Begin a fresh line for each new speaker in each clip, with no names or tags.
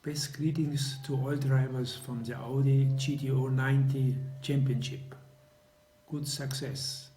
Best greetings to all drivers from the Audi GT 90 Championship. Good success.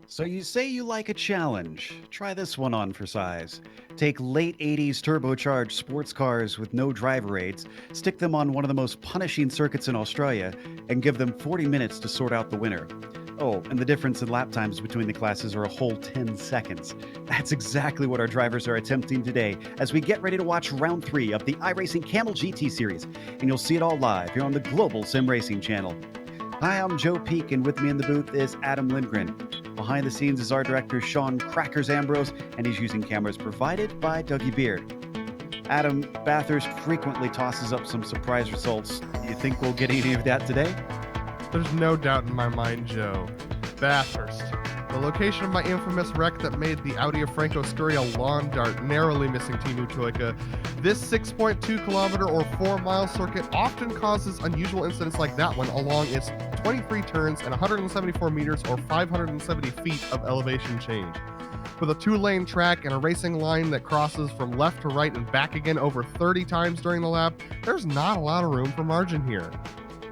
So you say you like a challenge. Try this one on for size. Take late 80s turbocharged sports cars with no driver aids, stick them on one of the most punishing circuits in Australia, and give them 40 minutes to sort out the winner. Oh, and the difference in lap times between the classes are a whole 10 seconds. That's exactly what our drivers are attempting today as we get ready to watch round 3 of the iRacing Kamel GT series, and you'll see it all live here on the global SimRacing channel. Hi, I'm Joe Peak, and with me in the booth is Adam Lindgren. Behind the scenes is our director, Sean Crackers Ambrose, and he's using cameras provided by Dougie Beard. Adam, Bathurst frequently tosses up some surprise results. Do you think we'll get any of that today?
There's no doubt in my mind, Joe. Bathurst, the location of my infamous wreck that made the Audi of Franco Scurry a lawn dart, narrowly missing Team Utoika. This 6.2 kilometer or 4-mile circuit often causes unusual incidents like that one along its 23 turns and 174 meters or 570 feet of elevation change. With a 2-lane track and a racing line that crosses from left to right and back again over 30 times during the lap, there's not a lot of room for margin here.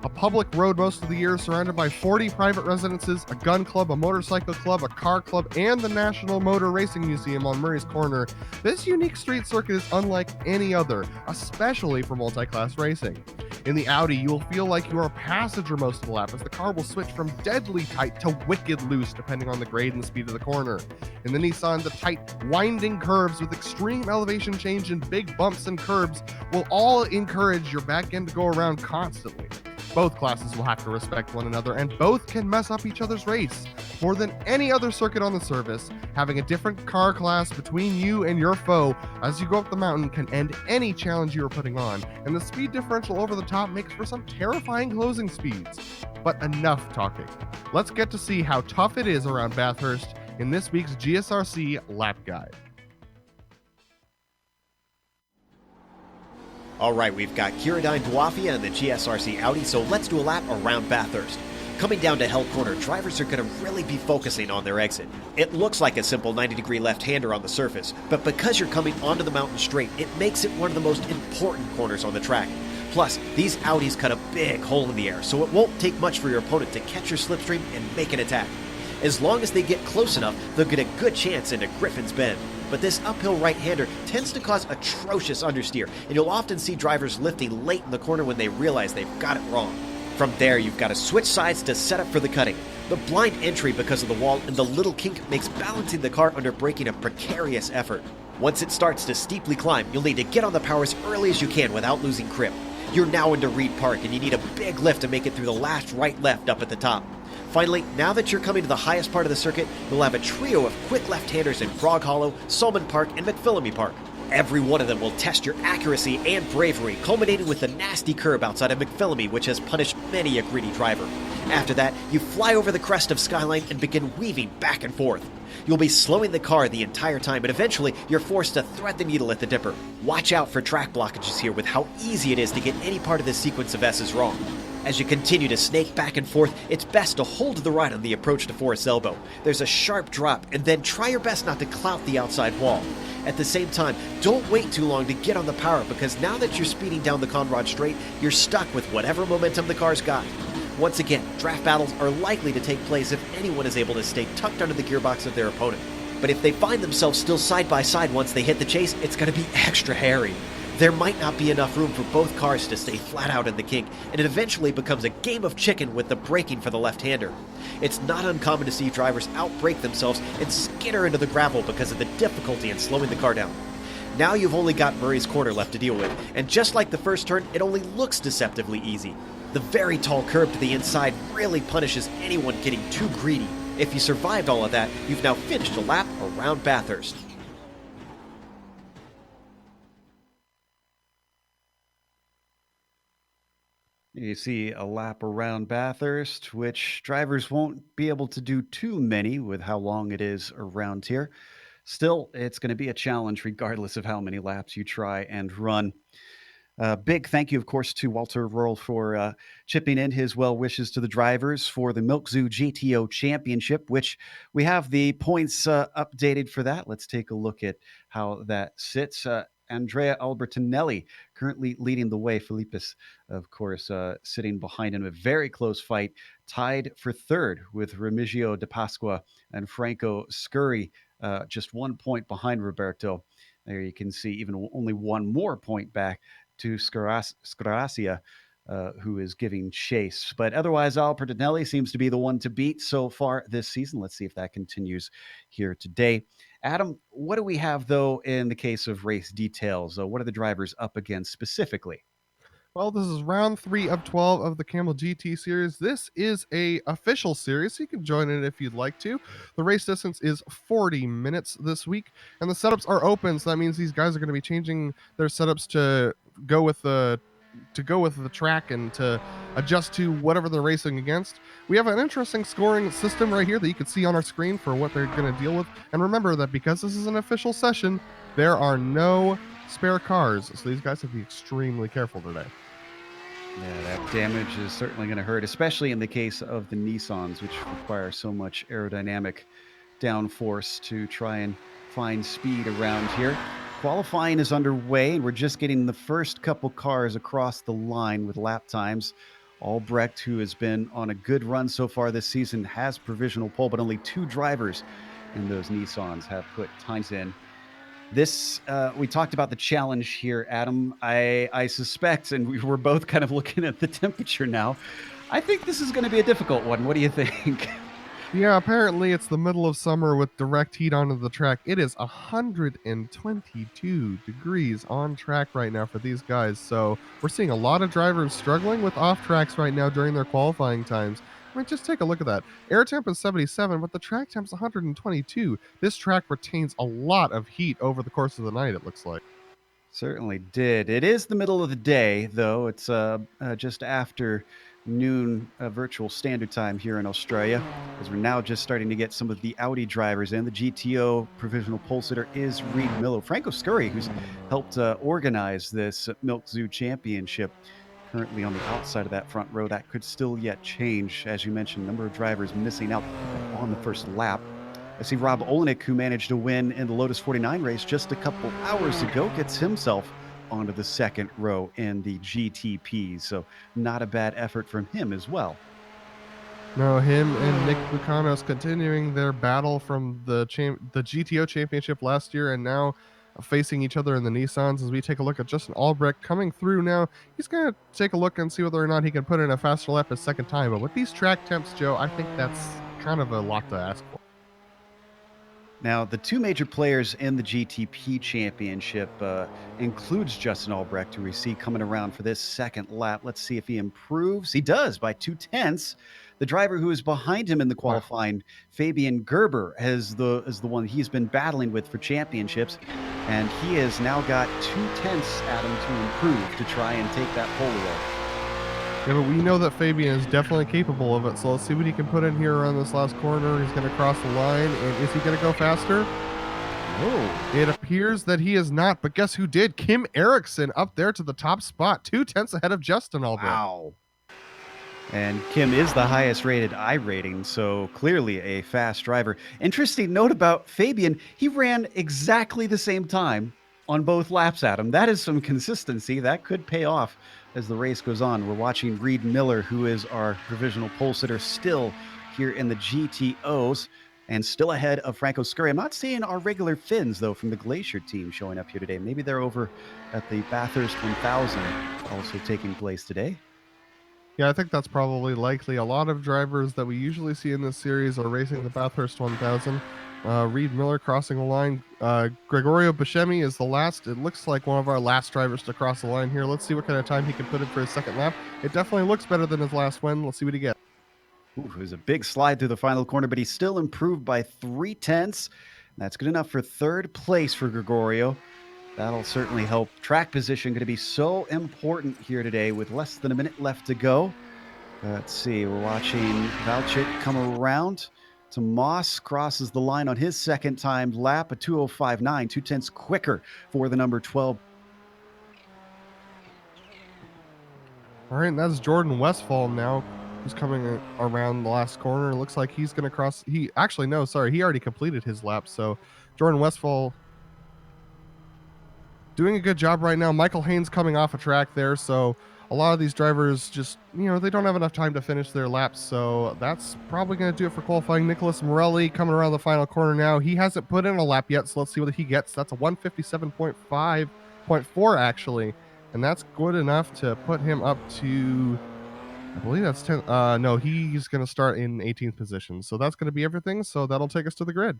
A public road most of the year surrounded by 40 private residences, a gun club, a motorcycle club, a car club, and the National Motor Racing Museum on Murray's Corner, this unique street circuit is unlike any other, especially for multi-class racing. In the Audi, you will feel like you are a passenger most of the lap as the car will switch from deadly tight to wicked loose depending on the grade and the speed of the corner. In the Nissan, the tight, winding curves with extreme elevation change and big bumps and curbs will all encourage your back end to go around constantly. Both classes will have to respect one another, and both can mess up each other's race. More than any other circuit on the service, having a different car class between you and your foe as you go up the mountain can end any challenge you are putting on, and the speed differential over the top makes for some terrifying closing speeds. But enough talking. Let's get to see how tough it is around Bathurst in this week's GSRC Lap Guide.
All right, we've got Kiradine Dwafia and the GSRC Audi, so let's do a lap around Bathurst. Coming down to Hell Corner, drivers are going to really be focusing on their exit. It looks like a simple 90-degree left-hander on the surface, but because you're coming onto the mountain straight, it makes it one of the most important corners on the track. Plus, these Audis cut a big hole in the air, so it won't take much for your opponent to catch your slipstream and make an attack. As long as they get close enough, they'll get a good chance into Griffin's Bend. But this uphill right-hander tends to cause atrocious understeer, and you'll often see drivers lifting late in the corner when they realize they've got it wrong. From there, you've got to switch sides to set up for the cutting. The blind entry because of the wall and the little kink makes balancing the car under braking a precarious effort. Once it starts to steeply climb, you'll need to get on the power as early as you can without losing grip. You're now into Reed Park, and you need a big lift to make it through the last right-left up at the top. Finally, now that you're coming to the highest part of the circuit, you'll have a trio of quick left-handers in Frog Hollow, Solomon Park, and McPhillamy Park. Every one of them will test your accuracy and bravery, culminating with the nasty curb outside of McPhillamy, which has punished many a greedy driver. After that, you fly over the crest of Skyline and begin weaving back and forth. You'll be slowing the car the entire time, and eventually you're forced to thread the needle at the dipper. Watch out for track blockages here with how easy it is to get any part of this sequence of S's wrong. As you continue to snake back and forth, it's best to hold to the right on the approach to Forest Elbow. There's a sharp drop, and then try your best not to clout the outside wall. At the same time, don't wait too long to get on the power, because now that you're speeding down the Conrad Straight, you're stuck with whatever momentum the car's got. Once again, draft battles are likely to take place if anyone is able to stay tucked under the gearbox of their opponent. But if they find themselves still side by side once they hit the chase, it's going to be extra hairy. There might not be enough room for both cars to stay flat out in the kink, and it eventually becomes a game of chicken with the braking for the left-hander. It's not uncommon to see drivers outbrake themselves and skitter into the gravel because of the difficulty in slowing the car down. Now you've only got Murray's Corner left to deal with, and just like the first turn, it only looks deceptively easy. The very tall curb to the inside really punishes anyone getting too greedy. If you survived all of that, you've now finished a lap around Bathurst.
You see a lap around Bathurst, which drivers won't be able to do too many with how long it is around here. Still, it's going to be a challenge regardless of how many laps you try and run. Big thank you, of course, to Walter Rohrl for chipping in his well wishes to the drivers for the Milk Zoo GTO Championship, which we have the points updated for that. Let's take a look at how that sits. Andrea Albertinelli currently leading the way. Felipe's, of course, sitting behind him. A very close fight, tied for third with Remigio De Pasqua and Franco Scurry, just 1 point behind Roberto. There you can see even only one more point back to Scaracia, who is giving chase. But otherwise, Albertinelli seems to be the one to beat so far this season. Let's see if that continues here today. Adam, what do we have, though, in the case of race details? What are the drivers up against specifically?
Well, this is round 3 of 12 of the Kamel GT series. This is a official series, so you can join it if you'd like to. The race distance is 40 minutes this week, and the setups are open, so that means these guys are going to be changing their setups to go with the track and to adjust to whatever they're racing against. We have an interesting scoring system right here that you can see on our screen for what they're going to deal with. And remember that because this is an official session, there are no spare cars, so these guys have to be extremely careful today.
Yeah, that damage is certainly going to hurt, especially in the case of the Nissans, which require so much aerodynamic downforce to try and find speed around here. Qualifying is underway, and we're just getting the first couple cars across the line with lap times. Albrecht, who has been on a good run so far this season, has provisional pole, but only 2 drivers in those Nissans have put times in. This, we talked about the challenge here, Adam. I suspect, and we were both kind of looking at the temperature now, I think this is going to be a difficult one. What do you think?
Yeah, apparently it's the middle of summer with direct heat onto the track. It is 122 degrees on track right now for these guys. So we're seeing a lot of drivers struggling with off tracks right now during their qualifying times. I mean, just take a look at that. Air temp is 77, but the track temp is 122. This track retains a lot of heat over the course of the night, it looks like.
Certainly did. It is the middle of the day, though. It's just after noon virtual standard time here in Australia, as we're now just starting to get some of the Audi drivers in. The GTO provisional pole sitter is Reed Miller. Franco Scurry, who's helped organize this Milk Zoo Championship, currently on the outside of that front row. That could still yet change. As you mentioned, number of drivers missing out on the first lap. I see Rob Olenek, who managed to win in the Lotus 49 race just a couple hours ago, gets himself onto the second row in the GTP. So not a bad effort from him as well.
No, him and Nick Bucanos continuing their battle from the GTO championship last year, and now facing each other in the Nissans. As we take a look at Justin Albrecht coming through now, he's going to take a look and see whether or not he can put in a faster lap a second time. But with these track temps, Joe, I think that's kind of a lot to ask for.
Now, the 2 major players in the GTP championship includes Justin Albrecht, who we see coming around for this second lap. Let's see if he improves. He does by 0.2. The driver who is behind him in the qualifying, Fabian Gerber, is the one he's been battling with for championships, and he has now got 0.2, Adam, to improve to try and take that pole away.
Yeah, but we know that Fabian is definitely capable of it, so let's see what he can put in here around this last corner. He's going to cross the line, and is he going to go faster? No. It appears that he is not, but guess who did? Kim Erickson up there to the top spot, 0.2 ahead of Justin Albrecht.
Wow. And Kim is the highest rated iRating, so clearly a fast driver. Interesting note about Fabian, he ran exactly the same time on both laps, Adam. That is some consistency. That could pay off as the race goes on. We're watching Reed Miller, who is our provisional pole sitter, still here in the GTOs and still ahead of Franco Scurry. I'm not seeing our regular Finns, though, from the Glacier team showing up here today. Maybe they're over at the Bathurst 1000 also taking place today.
Yeah, I think that's probably likely. A lot of drivers that we usually see in this series are racing the Bathurst 1000. Reed Miller crossing the line. Gregorio Buscemi is the last. It looks like one of our last drivers to cross the line here. Let's see what kind of time he can put in for his second lap. It definitely looks better than his last one. Let's see what he gets.
Ooh, it was a big slide through the final corner, but he still improved by 0.3. That's good enough for third place for Gregorio. That'll certainly help. Track position going to be so important here today with less than a minute left to go. Let's see, we're watching Valchik come around. Tomas crosses the line on his second time lap, a 2:05.9, 0.2 quicker for the number 12.
All right, and that's Jordan Westfall now, who's coming around the last corner. It looks like he's going to cross. He already completed his lap. So Jordan Westfall doing a good job right now. Michael Haynes coming off a track there. So a lot of these drivers just, they don't have enough time to finish their laps. So that's probably going to do it for qualifying. Nicholas Morelli coming around the final corner now. He hasn't put in a lap yet. So let's see what he gets. That's a 157.4 actually. And that's good enough to put him up to, I believe that's 10. No, he's going to start in 18th position. So that's going to be everything. So that'll take us to the grid.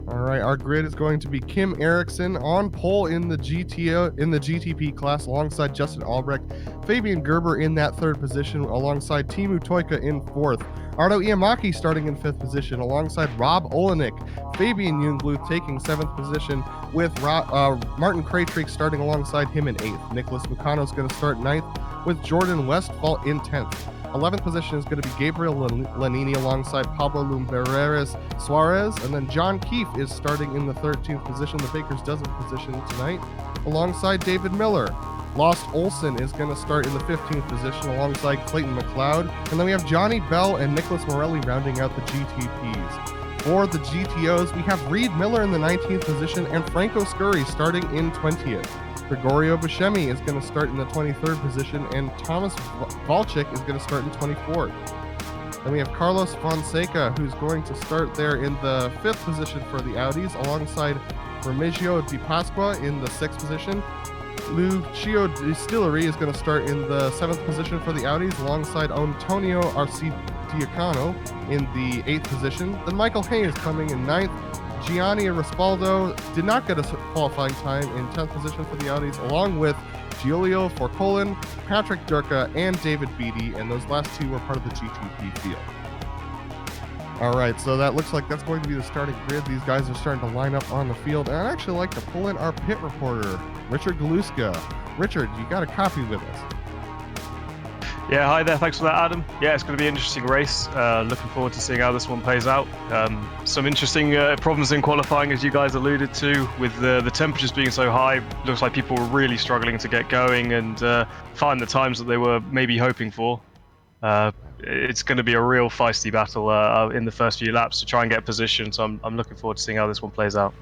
All right, our grid is going to be Kim Erickson on pole in the GTP class alongside Justin Albrecht, Fabian Gerber in that third position alongside Timu Toika in fourth, Ardo Iamaki starting in fifth position alongside Rob Olenek, Fabian Jungbluth taking seventh position with Martin Kraytrick starting alongside him in eighth. Nicholas Mucano is going to start ninth with Jordan Westfall in 10th. 11th position is going to be Gabriel Lanini alongside Pablo Lumbreras Suarez, and then John Keefe is starting in the 13th position, the Baker's Dozen position tonight, alongside David Miller. Lost Olson is going to start in the 15th position alongside Clayton McLeod, and then we have Johnny Bell and Nicholas Morelli rounding out the GTPs. For the GTOs, we have Reed Miller in the 19th position and Franco Scurry starting in 20th. Gregorio Buscemi is going to start in the 23rd position, and Thomas Valchik is going to start in 24th. Then we have Carlos Fonseca, who's going to start there in the 5th position for the Audis, alongside Remigio Di Pasqua in the 6th position. Lucio Distillery is going to start in the 7th position for the Audis, alongside Antonio Arcidiacano in the 8th position. Then Michael Hayes coming in 9th. Gianni Rispaldo did not get a qualifying time in 10th position for the Audis, along with Giulio Forcolin, Patrick Durka, and David Beatty, and those last two were part of the GTP field. All right, so that looks like that's going to be the starting grid. These guys are starting to line up on the field, and I'd actually like to pull in our pit reporter, Richard Galuska. Richard, you got a copy with us.
Yeah, hi there. Thanks for that, Adam. Yeah, it's going to be an interesting race. Looking forward to seeing how this one plays out. Some interesting problems in qualifying, as you guys alluded to, with the temperatures being so high. Looks like people were really struggling to get going and find the times that they were maybe hoping for. It's going to be a real feisty battle in the first few laps to try and get position. So I'm looking forward to seeing how this one plays out.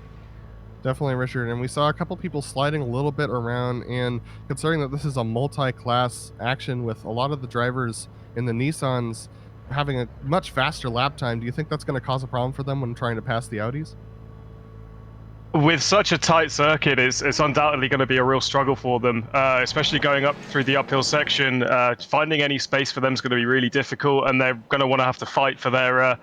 Definitely, Richard. And we saw a couple people sliding a little bit around, and considering that this is a multi-class action with a lot of the drivers in the Nissans having a much faster lap time, do you think that's going to cause a problem for them when trying to pass the Audis?
With such a tight circuit, it's undoubtedly going to be a real struggle for them, especially going up through the uphill section. Finding any space for them is going to be really difficult, and they're going to want to have to fight for their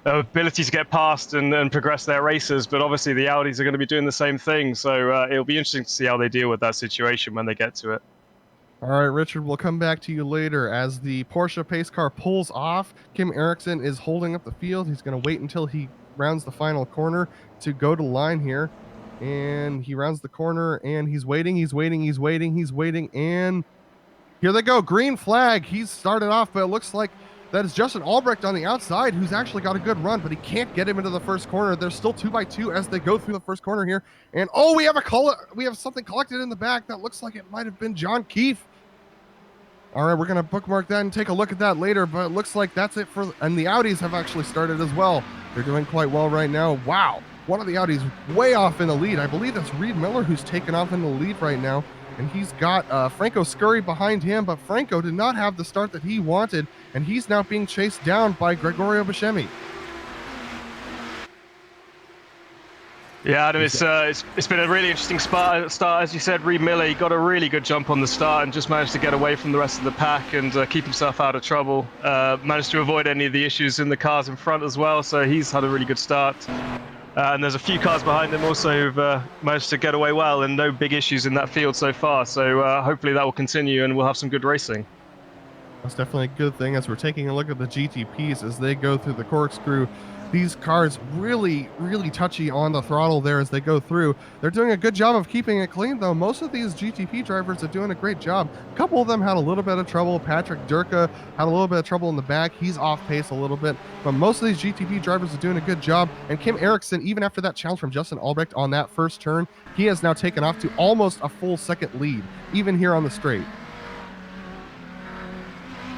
ability to get past and progress their races. But obviously the Audis are going to be doing the same thing, so it'll be interesting to see how they deal with that situation when they get to it.
All right, Richard, we'll come back to you later. As the Porsche pace car pulls off, Kim Erickson is holding up the field. He's going to wait until he rounds the final corner to go to line here, and he rounds the corner, and he's waiting, and here they go. Green flag. He's started off, but it looks like that is Justin Albrecht on the outside, who's actually got a good run, but he can't get him into the first corner. There's still 2x2 as they go through the first corner here. And we have something collected in the back that looks like it might have been John Keefe. All right, we're going to bookmark that and take a look at that later, but it looks like that's it and the Audis have actually started as well. They're doing quite well right now. Wow, one of the Audis way off in the lead. I believe that's Reed Miller who's taken off in the lead right now. And he's got Franco Scurry behind him, but Franco did not have the start that he wanted, and he's now being chased down by Gregorio Buscemi.
Yeah, Adam, it's been a really interesting start. As you said, Reed Miller, he got a really good jump on the start and just managed to get away from the rest of the pack and keep himself out of trouble. Managed to avoid any of the issues in the cars in front as well, so he's had a really good start. And there's a few cars behind him also who've managed to get away well, and no big issues in that field so far. So hopefully that will continue and we'll have some good racing.
That's definitely a good thing as we're taking a look at the GTPs as they go through the corkscrew. These cars really, really touchy on the throttle there as they go through. They're doing a good job of keeping it clean, though. Most of these GTP drivers are doing a great job. A couple of them had a little bit of trouble. Patrick Durka had a little bit of trouble in the back. He's off pace a little bit, but most of these GTP drivers are doing a good job. And Kim Erickson, even after that challenge from Justin Albrecht on that first turn, he has now taken off to almost a full second lead, even here on the straight.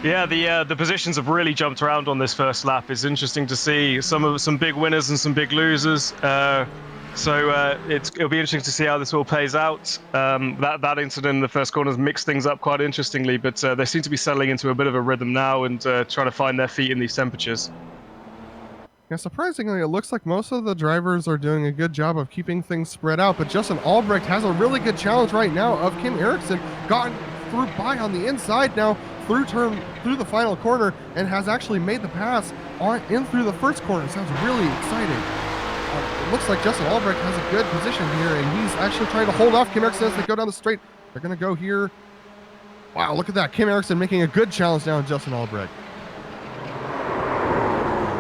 Yeah, the positions have really jumped around on this first lap. It's interesting to see some big winners and some big losers. So it'll be interesting to see how this all plays out. That incident in the first corner has mixed things up quite interestingly, but they seem to be settling into a bit of a rhythm now and trying to find their feet in these temperatures.
Yeah, surprisingly, it looks like most of the drivers are doing a good job of keeping things spread out, but Justin Albrecht has a really good challenge right now of Kim Erickson, gotten through by on the inside now, through the final corner, and has actually made the pass in through the first corner. Sounds really exciting. It looks like Justin Albrecht has a good position here, and he's actually trying to hold off Kim Erickson as they go down the straight. They're going to go here. Wow, look at that. Kim Erickson making a good challenge now on Justin Albrecht.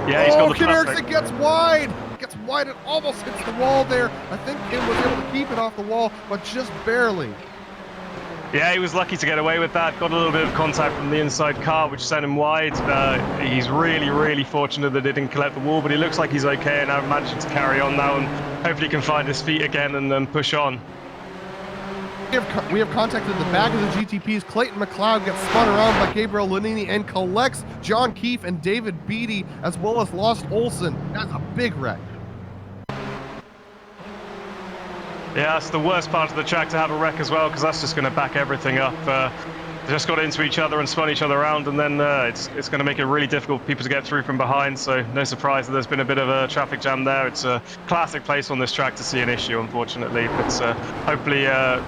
Yeah, he's got the
Kim
traffic.
Erickson gets wide. Gets wide and almost hits the wall there. I think Kim was able to keep it off the wall, but just barely.
Yeah, he was lucky to get away with that. Got a little bit of contact from the inside car, which sent him wide. He's really, really fortunate that he didn't collect the wall, but he looks like he's okay and now managing to carry on now and hopefully can find his feet again and then push on.
We have contacted the back of the GTPs. Clayton McLeod gets spun around by Gabriel Lanini and collects John Keefe and David Beatty, as well as Lost Olson. That's a big wreck.
Yeah, that's the worst part of the track to have a wreck as well, because that's just going to back everything up. They just got into each other and spun each other around, and then it's going to make it really difficult for people to get through from behind. So no surprise that there's been a bit of a traffic jam there. It's a classic place on this track to see an issue, unfortunately. But hopefully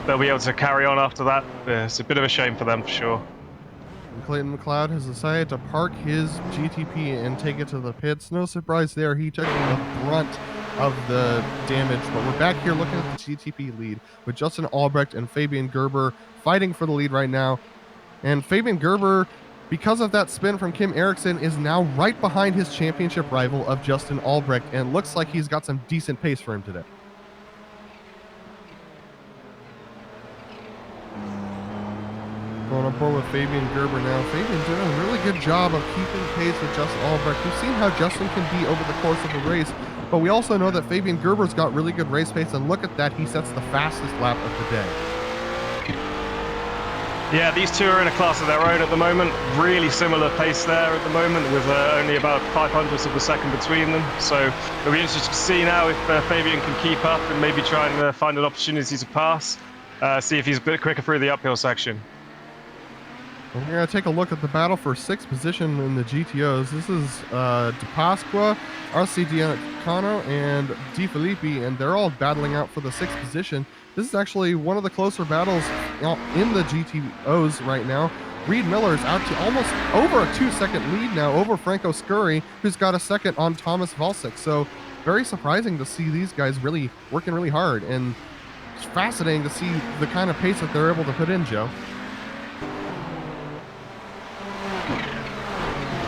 they'll be able to carry on after that. It's a bit of a shame for them, for sure.
Clayton McLeod has decided to park his GTP and take it to the pits. No surprise there. He took the brunt of the damage, but we're back here looking at the GTP lead with Justin Albrecht and Fabian Gerber fighting for the lead right now. And Fabian Gerber, because of that spin from Kim Erickson, is now right behind his championship rival of Justin Albrecht, and looks like he's got some decent pace for him today. Going on board with Fabian Gerber now. Fabian doing a really good job of keeping pace with Justin Albrecht. We've seen how Justin can be over the course of a race, but we also know that Fabian Gerber's got really good race pace, and look at that, he sets the fastest lap of the day.
Yeah, these two are in a class of their own at the moment. Really similar pace there at the moment, with only about 500ths of a second between them. So it'll be interesting to see now if Fabian can keep up and maybe try and find an opportunity to pass. See if he's a bit quicker through the uphill section.
We're going to take a look at the battle for 6th position in the GTOs. This is De Pasqua, RC Diacano, and Di Filippi, and they're all battling out for the 6th position. This is actually one of the closer battles in the GTOs right now. Reed Miller's out to almost over a 2-second lead now over Franco Scurry, who's got a second on Thomas Valsic. So very surprising to see these guys really working really hard, and it's fascinating to see the kind of pace that they're able to put in, Joe.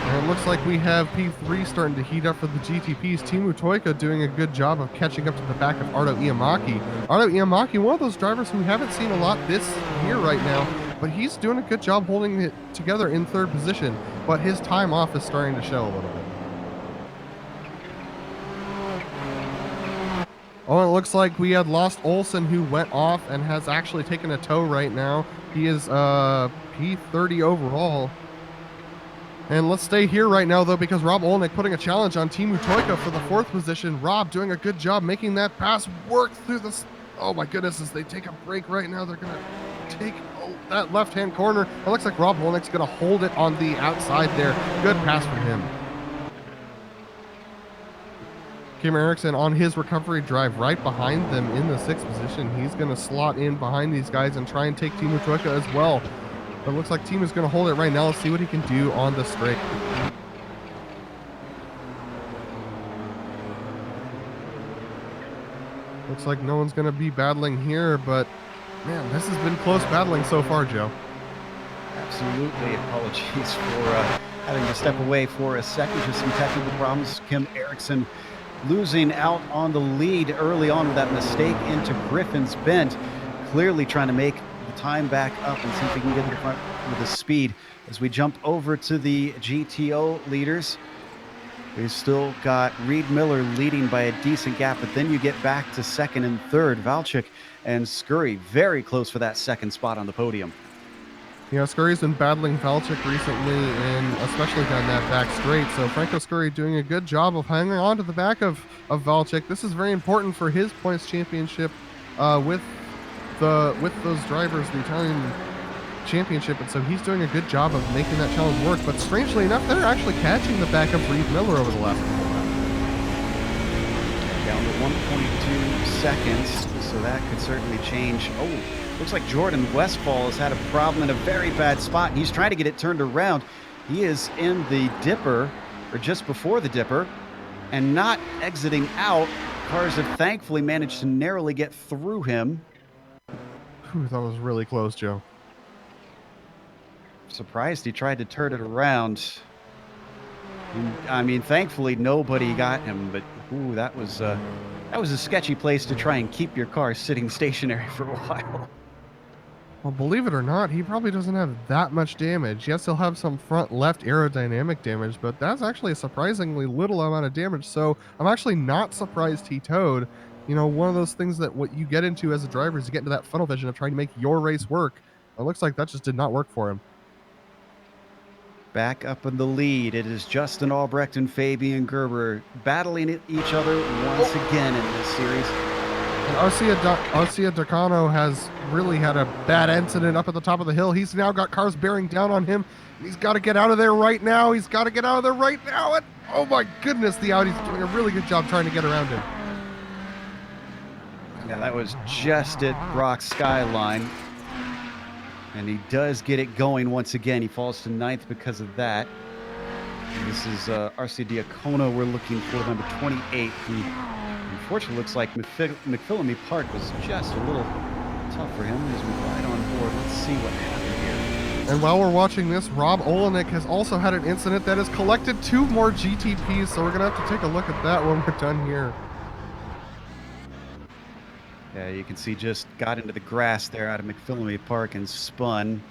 And it looks like we have P3 starting to heat up for the GTPs. Timu Toika doing a good job of catching up to the back of Ardo Iamaki. Ardo Iamaki, one of those drivers who we haven't seen a lot this year right now, but he's doing a good job holding it together in 3rd position, but his time off is starting to show a little bit. Oh, it looks like we had Lost Olson, who went off and has actually taken a tow right now. He is P30 overall. And let's stay here right now, though, because Rob Olnick putting a challenge on Timu Toika for the 4th position. Rob doing a good job making that pass work through this. Oh, my goodness, as they take a break right now, they're going to take that left-hand corner. It looks like Rob Olnick's going to hold it on the outside there. Good pass from him. Kim Erickson on his recovery drive right behind them in the 6th position. He's going to slot in behind these guys and try and take Timu Toika as well. But it looks like Timu's going to hold it right now. Let's see what he can do on the straight. looks like no one's going to be battling here, but man, this has been close battling so far, Joe.
Absolutely. Apologies for having to step away for a second. Just some technical problems. Kim Erickson losing out on the lead early on with that mistake into Griffin's Bend. Clearly trying to make the time back up and see if we can get in front with the speed. As we jump over to the GTO leaders, we've still got Reed Miller leading by a decent gap, but then you get back to second and third. Valchik and Scurry very close for that second spot on the podium.
Yeah, Scurry's been battling Valchik recently, and especially down that back straight. So Franco Scurry doing a good job of hanging on to the back of Valchik. This is very important for his points championship with those drivers, the Italian championship, and so he's doing a good job of making that challenge work. But strangely enough, they're actually catching the back of Reed Miller over the last couple of laps.
Down to 1.2 seconds, so that could certainly change. Oh, looks like Jordan Westfall has had a problem in a very bad spot, and he's trying to get it turned around. He is in the dipper, or just before the dipper, and not exiting out. Cars have thankfully managed to narrowly get through him.
Whew, that was really close, Joe.
Surprised he tried to turn it around. I mean, thankfully nobody got him, but ooh, that was a sketchy place to try and keep your car sitting stationary for a while.
Well, believe it or not, he probably doesn't have that much damage. Yes, he'll have some front left aerodynamic damage, but that's actually a surprisingly little amount of damage. So I'm actually not surprised he towed. You know, one of those things that what you get into as a driver is you get into that funnel vision of trying to make your race work. It looks like that just did not work for him.
Back up in the lead, it is Justin Albrecht and Fabian Gerber battling each other once again in this series.
And Arcia Dacano has really had a bad incident up at the top of the hill. He's now got cars bearing down on him. He's got to get out of there right now. And oh my goodness, the Audi's doing a really good job trying to get around him.
Yeah, that was just at Brock's skyline. And he does get it going once again. He falls to 9th because of that. And this is RC Diacono. We're looking for number 28, who unfortunately looks like McPhillamy Park was just a little tough for him as we ride on board. Let's see what happened here.
And while we're watching this, Rob Olenek has also had an incident that has collected 2 more GTPs, so we're going to have to take a look at that when we're done here.
Yeah, you can see just got into the grass there out of McPhillamy Park and spun.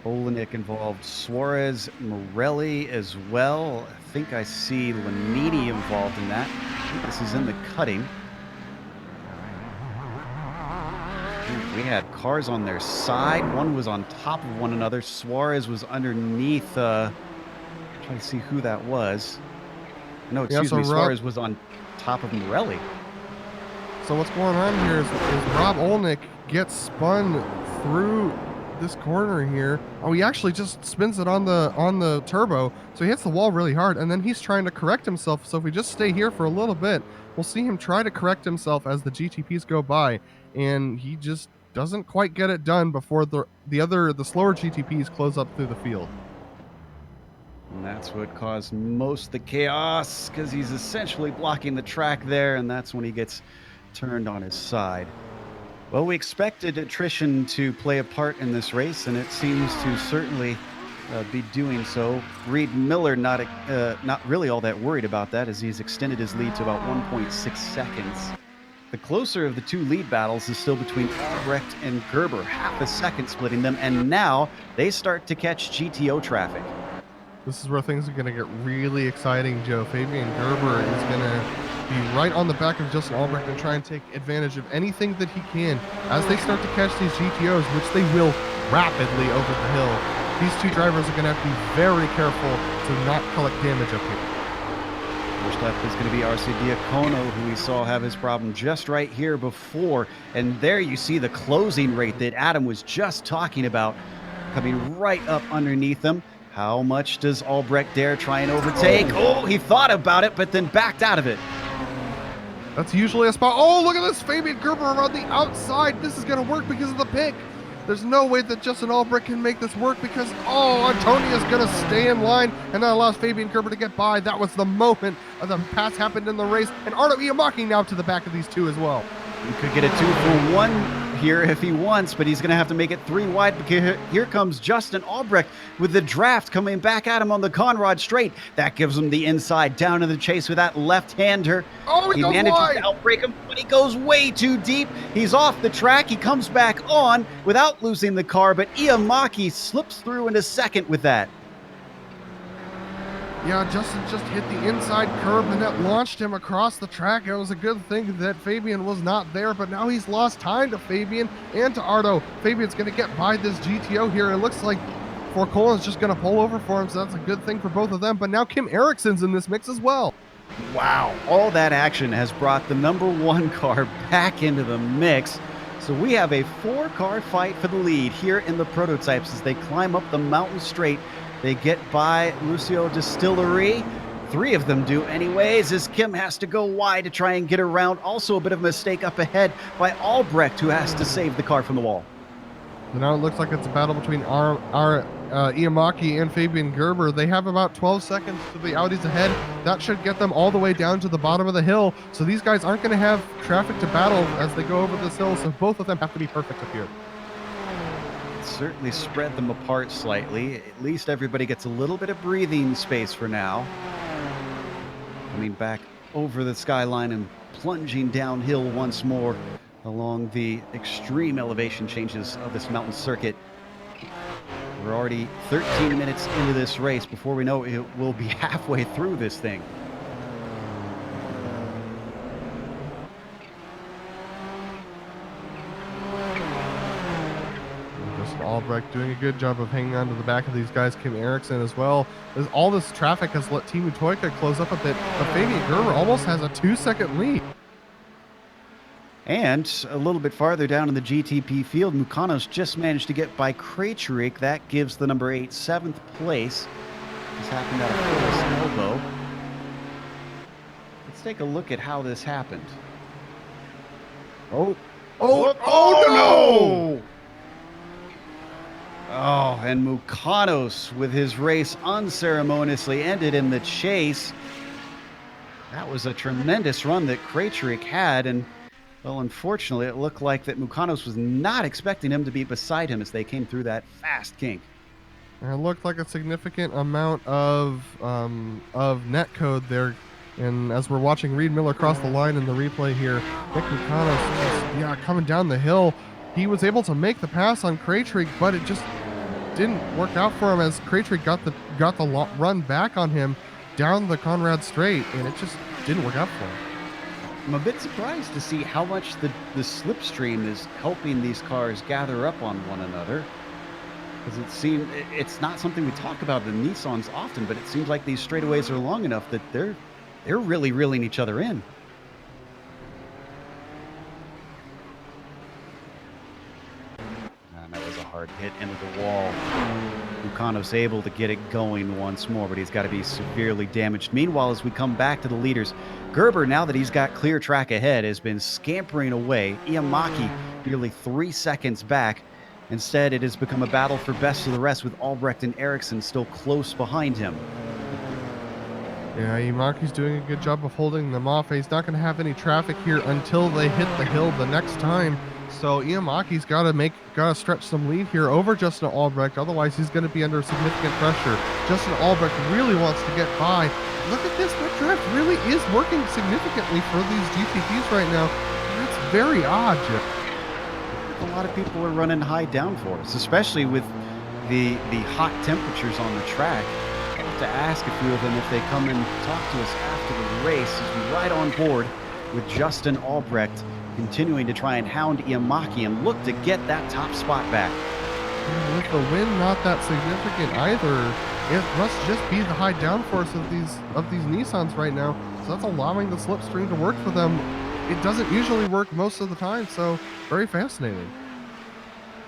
Olenek involved Suarez, Morelli as well. I think I see Lanini involved in that. I think this is in the cutting. We had cars on their side. One was on top of one another. Suarez was underneath. Trying to see who that was. No, excuse me. Suarez was on top of Morelli.
So what's going on here is Rob Olenek gets spun through this corner here. Oh, he actually just spins it on the turbo, so he hits the wall really hard, and then he's trying to correct himself. So if we just stay here for a little bit, we'll see him try to correct himself as the GTPs go by, and he just doesn't quite get it done before the slower GTPs close up through the field.
And that's what caused most of the chaos, because he's essentially blocking the track there, and that's when he gets turned on his side. Well, we expected attrition to play a part in this race, and it seems to certainly be doing so. Reed Miller not really all that worried about that, as he's extended his lead to about 1.6 seconds. The closer of the 2 lead battles is still between Albrecht and Gerber, half a second splitting them, and now they start to catch GTO traffic.
This is where things are going to get really exciting, Joe. Fabian Gerber is going to be right on the back of Justin Albrecht and try and take advantage of anything that he can as they start to catch these GTOs, which they will rapidly over the hill. These 2 drivers are going to have to be very careful to not collect damage up here.
First up is going to be RC Diacono, who we saw have his problem just right here before. And there you see the closing rate that Adam was just talking about coming right up underneath them. How much does Albrecht dare try and overtake? Oh, he thought about it, but then backed out of it.
That's usually a spot. Oh, look at this. Fabian Gerber around the outside. This is going to work because of the pick. There's no way that Justin Albrecht can make this work because, Antonia's going to stay in line, and that allows Fabian Gerber to get by. That was the moment the pass happened in the race, and Arno Iamaki now to the back of these two as well.
He could get a 2-for-1 here if he wants, but he's going to have to make it 3 wide because here comes Justin Albrecht with the draft coming back at him on the Conrad straight. That gives him the inside down in the chase with that left-hander.
Oh, he goes
manages
wide.
to outbrake him, but he goes way too deep. He's off the track. He comes back on without losing the car, but Iamaki slips through into second with that.
Yeah, Justin just hit the inside curb and that launched him across the track. It was a good thing that Fabian was not there, but now he's lost time to Fabian and to Ardo. Fabian's going to get by this GTO here. It looks like Forcolin's just going to pull over for him, so that's a good thing for both of them. But now Kim Eriksson's in this mix as well.
Wow, all that action has brought the number 1 car back into the mix. So we have a 4-car fight for the lead here in the prototypes as they climb up the mountain straight. They get by Lucio Distillery. 3 of them do anyways, as Kim has to go wide to try and get around. Also a bit of a mistake up ahead by Albrecht, who has to save the car from the wall.
So now it looks like it's a battle between Iamaki and Fabian Gerber. They have about 12 seconds to the Audis ahead. That should get them all the way down to the bottom of the hill. So these guys aren't going to have traffic to battle as they go over this hill. So both of them have to be perfect up here.
Certainly spread them apart slightly. At least everybody gets a little bit of breathing space for now. Coming back over the skyline and plunging downhill once more along the extreme elevation changes of this mountain circuit. We're already 13 minutes into this race. Before we know it, we'll be halfway through this thing.
Albrecht doing a good job of hanging on to the back of these guys. Kim Eriksson as well. All this traffic has let Team Utoika close up a bit, but Fabian Gerber almost has a 2-second lead.
And a little bit farther down in the GTP field, Mukanos just managed to get by Krejcik. That gives the number 8 7th place. This happened at a Phyllis elbow. Let's take a look at how this happened.
Oh no!
Oh, and Mukanos with his race unceremoniously ended in the chase. That was a tremendous run that Krejcik had, and well, unfortunately, it looked like that Mukanos was not expecting him to be beside him as they came through that fast kink.
And it looked like a significant amount of netcode there. And as we're watching Reed Miller cross the line in the replay here, Nick Mukanos just, coming down the hill. He was able to make the pass on Krejcik, but it just didn't work out for him as Krejcik got the run back on him down the Conrad straight, and it just didn't work out for him.
I'm a bit surprised to see how much the slipstream is helping these cars gather up on one another. Because it's not something we talk about in Nissans often, but it seems like these straightaways are long enough that they're really reeling each other in. And that was a hard hit into the wall. Mukanos able to get it going once more, but he's got to be severely damaged. Meanwhile, as we come back to the leaders, Gerber, now that he's got clear track ahead, has been scampering away. Iamaki nearly 3 seconds back. Instead, it has become a battle for best of the rest, with Albrecht and Eriksson still close behind him.
Yeah, Iamaki's doing a good job of holding them off. He's not going to have any traffic here until they hit the hill the next time. So Iamaki's got to stretch some lead here over Justin Albrecht. Otherwise, he's going to be under significant pressure. Justin Albrecht really wants to get by. Look at this. That drift really is working significantly for these GTPs right now. That's very odd, Jeff.
A lot of people are running high downforce, especially with the hot temperatures on the track. I have to ask a few of them if they come and talk to us after the race as we ride on board with Justin Albrecht continuing to try and hound Iamaki and look to get that top spot back.
And with the wind not that significant either, it must just be the high downforce of these Nissans right now. So that's allowing the slipstream to work for them. It doesn't usually work most of the time, so very fascinating.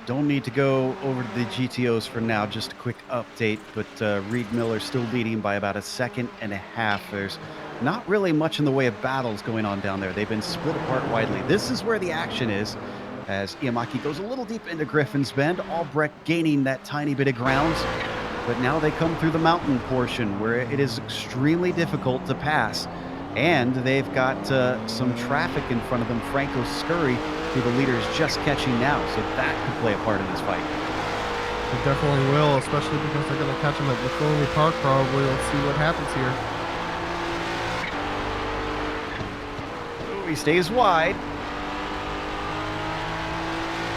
Don't need to go over to the GTOs for now. Just a quick update, but Reed Miller still leading by about 1.5 seconds. There's not really much in the way of battles going on down there. They've been split apart widely. This is where the action is, as Iamaki goes a little deep into Griffin's Bend. Albrecht gaining that tiny bit of ground. but now they come through the mountain portion where it is extremely difficult to pass. And they've got some traffic in front of them. Franco Scurry, who the leader is just catching now, so that could play a part in this fight.
It definitely will, especially because they're going to catch him at McClellan Park probably. Let's see what happens here.
He stays wide.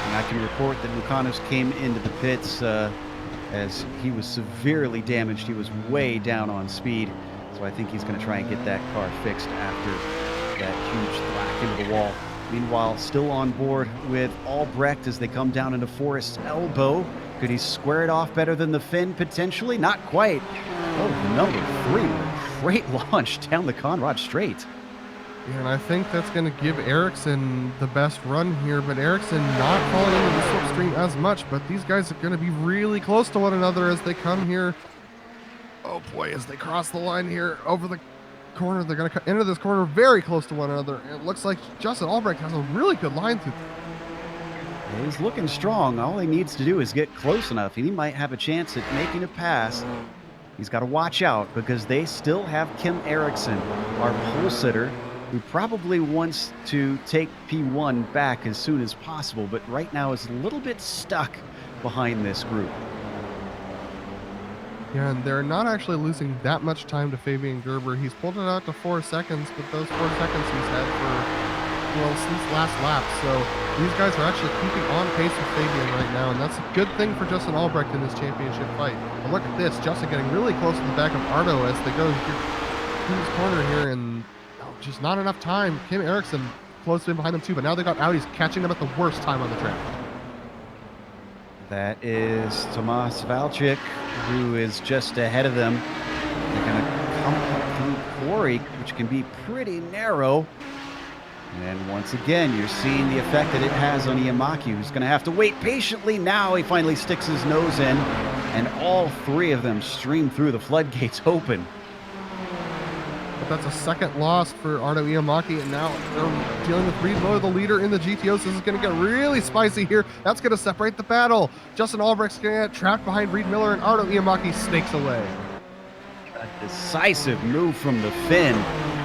And I can report that Lucanos came into the pits as he was severely damaged. He was way down on speed. So I think he's going to try and get that car fixed after that huge thwack into the wall. Meanwhile, still on board with Albrecht as they come down into Forrest's elbow. Could he square it off better than the Finn, potentially? Not quite. Oh, the number 3 with a great launch down the Conrad straight.
Yeah, and I think that's going to give Ericsson the best run here, but Ericsson not falling into the slipstream as much, but these guys are going to be really close to one another as they come here. Oh boy, as they cross the line here over the corner, they're going to enter this corner very close to one another. It looks like Justin Albrecht has a really good line through.
He's looking strong. All he needs to do is get close enough, and he might have a chance at making a pass. He's got to watch out because they still have Kim Eriksson, our pole sitter, who probably wants to take P1 back as soon as possible, but right now is a little bit stuck behind this group.
Yeah, and they're not actually losing that much time to Fabian Gerber. He's pulled it out to 4 seconds, but those 4 seconds he's had for, well, since last lap. So these guys are actually keeping on pace with Fabian right now, and that's a good thing for Justin Albrecht in this championship fight. But look at this, Justin getting really close to the back of Ardo as they go through this corner here, and just not enough time. Kim Eriksson close in behind them too, but now they got Audis catching them at the worst time on the track.
That is Tomas Valchik, who is just ahead of them. They're going to come up through Quarry, which can be pretty narrow. And once again, you're seeing the effect that it has on Iamaki, who's going to have to wait patiently. Now he finally sticks his nose in, and all 3 of them stream through, the floodgates open.
But that's a second loss for Ardo Iamaki, and now they're dealing with Reed Miller, the leader in the GTOs. This is going to get really spicy here. That's going to separate the battle. Justin Albrecht's going to get trapped behind Reed Miller, and Ardo Iamaki snakes away.
A decisive move from the Finn,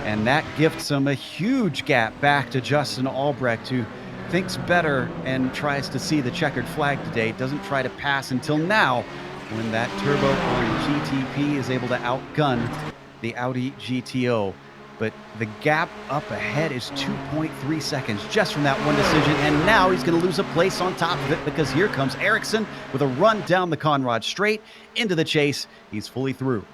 and that gifts him a huge gap back to Justin Albrecht, who thinks better and tries to see the checkered flag today. Doesn't try to pass until now, when that turbo on GTP is able to outgun the Audi GTO. But the gap up ahead is 2.3 seconds just from that one decision, and now he's going to lose a place on top of it because here comes Eriksson with a run down the Conrad straight into the chase. He's fully through.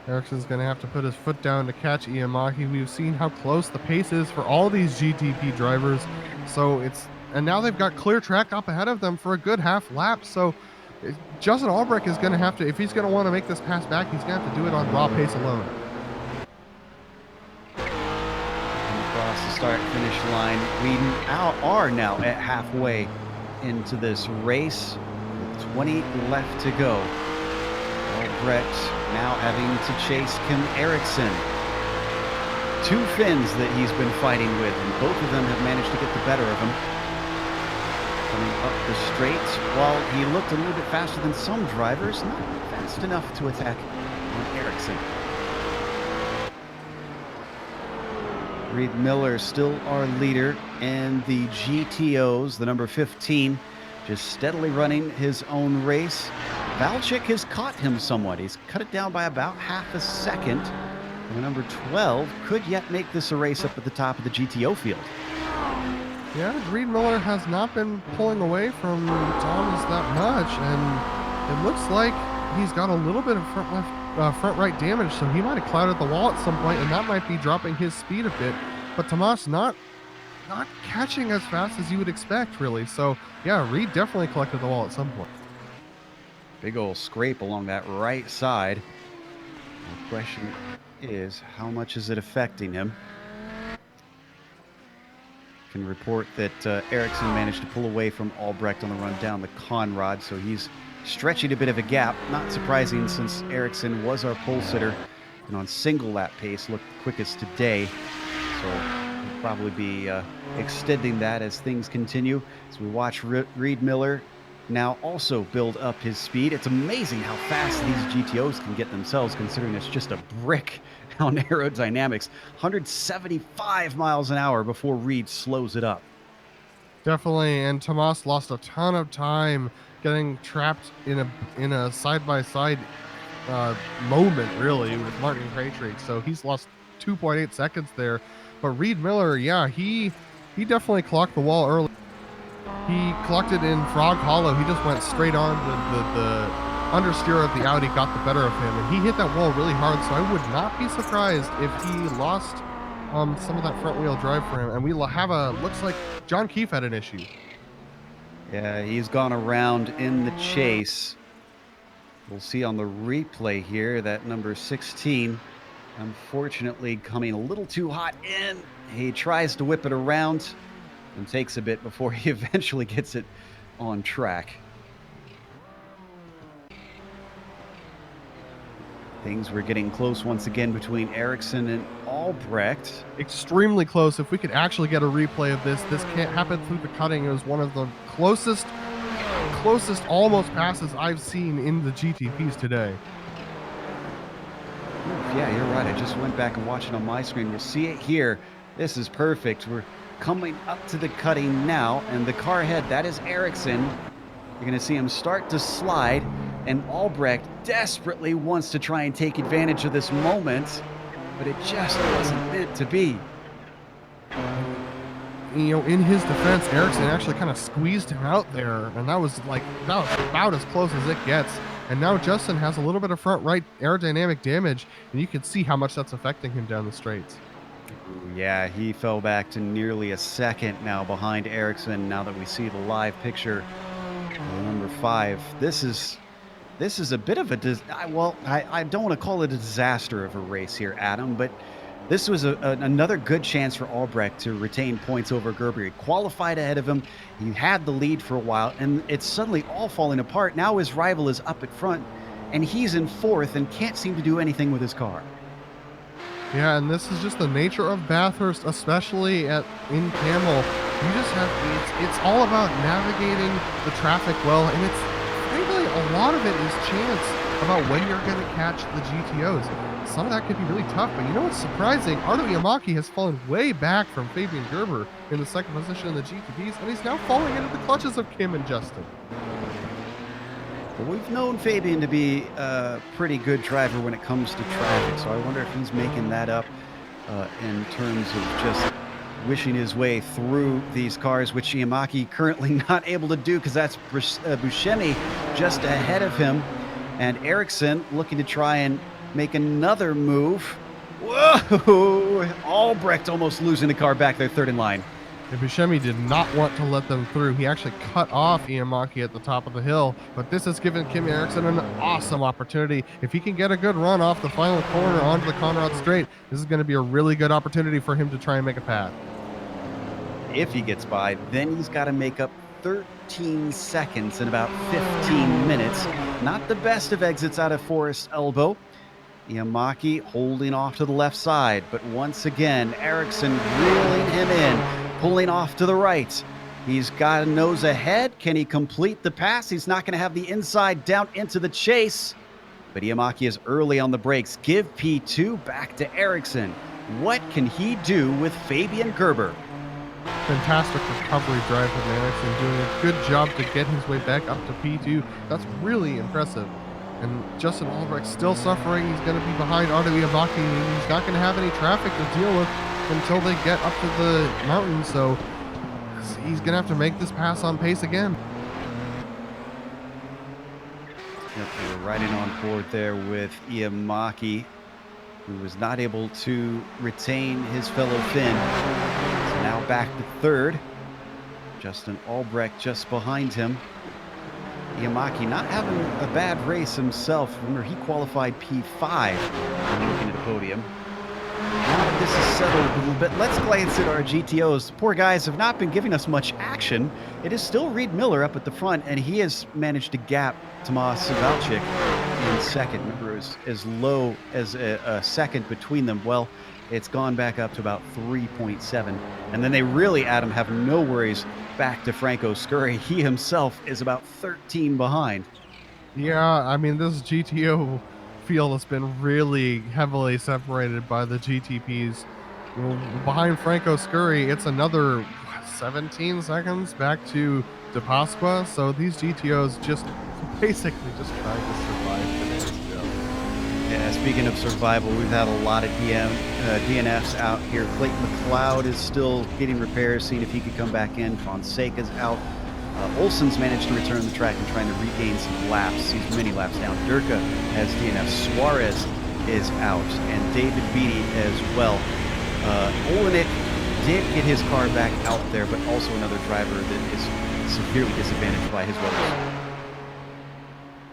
Eriksson's going to have to put his foot down to catch Iamaki. We've seen how close the pace is for all these GTP drivers. And now they've got clear track up ahead of them for a good half lap. So Justin Albrecht is going to have to, if he's going to want to make this pass back, he's going to have to do it on raw pace alone.
And across the start-finish line, we are now at halfway into this race with 20 left to go. Albrecht now having to chase Kim Eriksson. 2 Finns that he's been fighting with, and both of them have managed to get the better of him. Coming up the straight, while he looked a little bit faster than some drivers, not fast enough to attack on Eriksson. Reed Miller still our leader, and the GTOs, the number 15, just steadily running his own race. Valchik has caught him somewhat. He's cut it down by about half a second. And the number 12 could yet make this a race up at the top of the GTO field.
Yeah, Reed Miller has not been pulling away from Thomas that much, and it looks like he's got a little bit of front right damage, so he might have clouded the wall at some point, and that might be dropping his speed a bit. But Tomas not catching as fast as you would expect, really. So yeah, Reed definitely collected the wall at some point.
Big old scrape along that right side. The question is, how much is it affecting him? Can report that Eriksson managed to pull away from Albrecht on the run down the Conrad, so he's stretching a bit of a gap. Not surprising, since Eriksson was our pole sitter and on single lap pace looked the quickest today. So he'll probably be extending that as things continue. As we watch Reed Miller now also build up his speed. It's amazing how fast these GTOs can get themselves, considering it's just a brick on aerodynamics. 175 miles an hour before Reed slows it up.
Definitely, and Tomas lost a ton of time getting trapped in a side-by-side moment, really, with Martin Krejcik. So he's lost 2.8 seconds there. But Reed Miller, yeah, he definitely clocked the wall early. He clocked it in Frog Hollow. He just went straight on. The understeer of the Audi got the better of him, and he hit that wall really hard. So I would not be surprised if he lost some of that front wheel drive for him. And we have looks like John Keefe had an issue.
Yeah, he's gone around in the chase. We'll see on the replay here that number 16, unfortunately, coming a little too hot in. He tries to whip it around and takes a bit before he eventually gets it on track. Things were getting close once again between Ericsson and Albrecht.
Extremely close. If we could actually get a replay of this can't happen through the cutting. It was one of the closest almost passes I've seen in the GTPs today.
Yeah, you're right. I just went back and watched it on my screen. We'll see it here. This is perfect. We're coming up to the cutting now, and the car ahead, that is Ericsson. You're going to see him start to slide, and Albrecht desperately wants to try and take advantage of this moment, but it just wasn't meant to be.
You know, in his defense, Ericsson actually kind of squeezed him out there, and that was about as close as it gets. And now Justin has a little bit of front right aerodynamic damage, and you can see how much that's affecting him down the straights.
Yeah, he fell back to nearly a second now behind Ericsson. Now that we see the live picture of number 5, this is a bit of a I don't want to call it a disaster of a race here, Adam, but this was another good chance for Albrecht to retain points over Gerber. He qualified ahead of him. He had the lead for a while, and it's suddenly all falling apart. Now his rival is up at front, and he's in 4th and can't seem to do anything with his car.
Yeah, and this is just the nature of Bathurst, especially in Kamel. You just it's all about navigating the traffic well, and it's frankly a lot of it is chance about when you're going to catch the GTOs. Some of that could be really tough, but you know what's surprising? Ardo Yamaki has fallen way back from Fabian Gerber in the 2nd position in the GTPs, and he's now falling into the clutches of Kim and Justin.
Well, we've known Fabian to be a pretty good driver when it comes to traffic, so I wonder if he's making that up in terms of just wishing his way through these cars, which Yamaki currently not able to do because that's Buscemi just ahead of him, and Ericsson looking to try and make another move. Whoa! Albrecht almost losing the car back there, 3rd in line.
And Buscemi did not want to let them through. He actually cut off Iamaki at the top of the hill, but this has given Kim Ericsson an awesome opportunity. If he can get a good run off the final corner onto the Conrad Straight, this is going to be a really good opportunity for him to try and make a path.
If he gets by, then he's got to make up 13 seconds in about 15 minutes. Not the best of exits out of Forest Elbow. Yamaki holding off to the left side, but once again, Ericsson reeling him in, pulling off to the right. He's got a nose ahead. Can he complete the pass? He's not going to have the inside down into the chase, but Yamaki is early on the brakes. Give P2 back to Ericsson. What can he do with Fabian Gerber?
Fantastic recovery drive from Ericsson, doing a good job to get his way back up to P2. That's really impressive. And Justin Albrecht still suffering. He's going to be behind Ardo Iamaki, and he's not going to have any traffic to deal with until they get up to the mountain. So he's going to have to make this pass on pace again.
Yep, they were riding on board there with Iamaki, who was not able to retain his fellow Finn. So now back to 3rd. Justin Albrecht just behind him. Yamaki not having a bad race himself. Remember, he qualified P5 when looking at the podium. Now that this is settled a little bit, let's glance at our GTOs. The poor guys have not been giving us much action. It is still Reed Miller up at the front, and he has managed to gap Tomas Savalchik in 2nd. Remember, it was as low as a second between them. Well, It's gone back up to about 3.7. And then they really, Adam, have no worries back to Franco Scurry. He himself is about 13 behind.
Yeah, I mean, this GTO field has been really heavily separated by the GTPs. Behind Franco Scurry, it's another 17 seconds back to De Pasqua. So these GTOs just basically just trying to survive today's show.
Yeah, speaking of survival, we've had a lot of DNFs out here. Clayton McLeod is still getting repairs, seeing if he could come back in. Fonseca's out. Olsen's managed to return the track and trying to regain some laps. He's many laps down. Durka has DNF. Suarez is out. And David Beatty as well. Olenek did get his car back out there, but also another driver that is severely disadvantaged by his weather.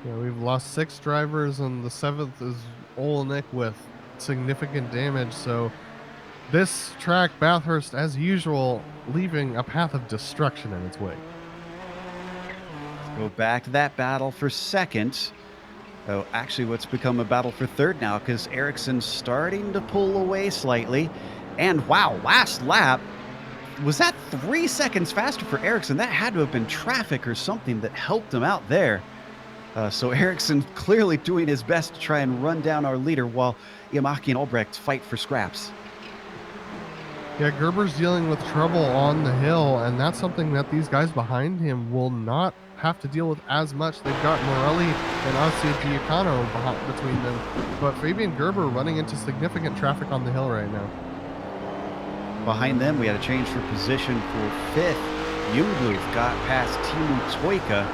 Yeah, we've lost 6 drivers, and the 7th is Olenek with significant damage. So this track, Bathurst, as usual, leaving a path of destruction in its wake.
Go back to that battle for second. Oh, actually, what's become a battle for third now, because Ericsson's starting to pull away slightly. And wow, last lap, was that 3 seconds faster for Ericsson? That had to have been traffic or something that helped him out there. So Ericsson clearly doing his best to try and run down our leader while Yamaki and Albrecht fight for scraps.
Yeah, Gerber's dealing with trouble on the hill, and that's something that these guys behind him will not have to deal with as much. They've got Morelli and Giacono between them, but Fabian Gerber running into significant traffic on the hill right now.
Behind them, we had a change for position for fifth. Jungbluth got past Timu Toika.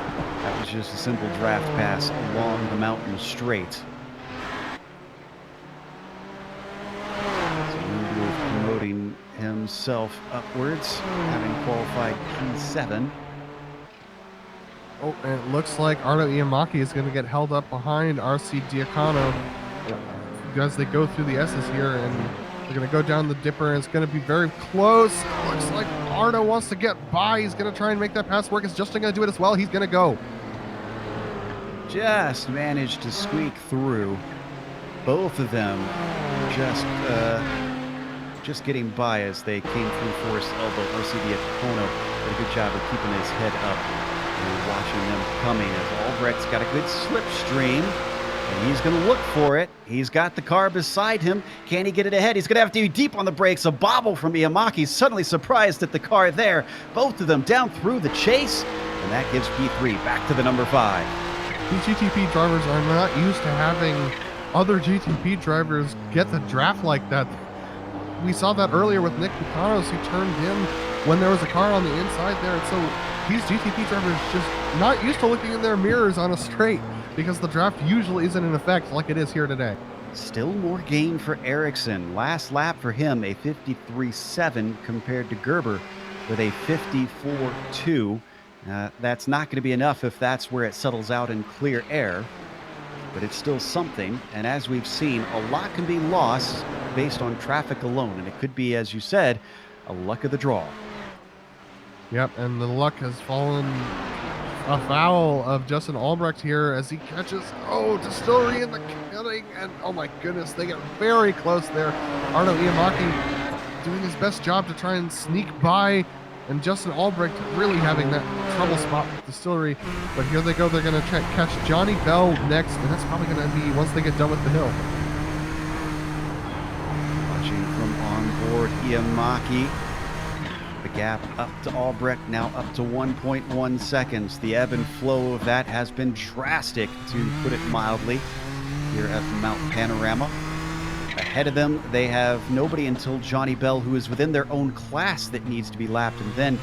That was just a simple draft pass along the mountain straight. So Jungbluth promoting himself upwards, having qualified P7.
Oh, and it looks like Arno Iamaki is going to get held up behind RC Diacano as they go through the S's here, and they're going to go down the dipper, and it's going to be very close. It looks like Arno wants to get by. He's going to try and make that pass work. Is Justin going to do it as well? He's going to go.
Just managed to squeak through. Both of them just getting by as they came through Forest Elbow. RC Diacono did a good job of keeping his head up. And watching them coming as Albrecht's got a good slipstream, and he's going to look for it. He's got the car beside him. Can he get it ahead? He's going to have to be deep on the brakes. A bobble from Iamaki, suddenly surprised at the car there. Both of them down through the chase, and that gives P3 back to the number 5.
These GTP drivers are not used to having other GTP drivers get the draft like that. We saw that earlier with Nick Bucanos, who turned in when there was a car on the inside there, and so these GTP drivers just not used to looking in their mirrors on a straight because the draft usually isn't in effect like it is here today.
Still more gain for Ericsson. Last lap for him, a 53.7 compared to Gerber with a 54.2. That's not going to be enough if that's where it settles out in clear air, but it's still something. And as we've seen, a lot can be lost based on traffic alone, and it could be, as you said, a luck of the draw.
Yep, and the luck has fallen afoul of Justin Albrecht here as he catches, Distillery in the cutting, and oh my goodness, they get very close there. Arno Iamaki doing his best job to try and sneak by, and Justin Albrecht really having that trouble spot with Distillery. But here they go, they're going to catch Johnny Bell next, and that's probably going to be once they get done with the hill.
Watching from on board, Iamaki. The gap up to Albrecht, now up to 1.1 seconds. The ebb and flow of that has been drastic, to put it mildly, here at Mount Panorama. Ahead of them, they have nobody until Johnny Bell, who is within their own class, that needs to be lapped, and then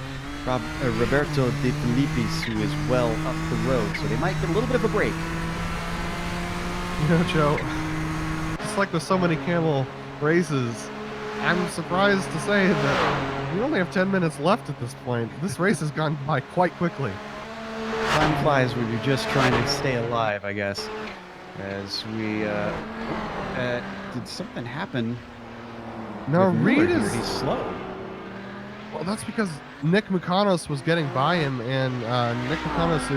Roberto De Filippis, who is well up the road. So they might get a little bit of a break.
You know, Joe, just like with so many camel races, I'm surprised to say that we only have 10 minutes left at this point. This race has gone by quite quickly.
Time flies when you're just trying to stay alive, I guess. As we, did something happen?
No, Reed
Miller
is...
He's slow.
Well, that's because Nick Mukanos was getting by him, and Nick Mukanos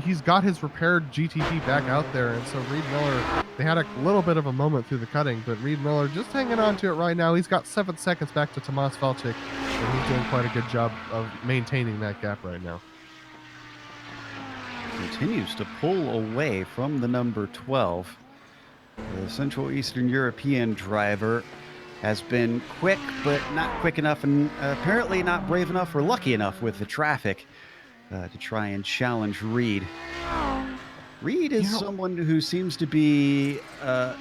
he's got his repaired GTP back out there, and so Reed Miller, they had a little bit of a moment through the cutting, but Reed Miller just hanging on to it right now. He's got 7 seconds back to Tomas Valchik, and he's doing quite a good job of maintaining that gap right now.
Continues to pull away from the number 12. The Central Eastern European driver has been quick, but not quick enough, and apparently not brave enough or lucky enough with the traffic to try and challenge Reed. Reed is someone who seems to be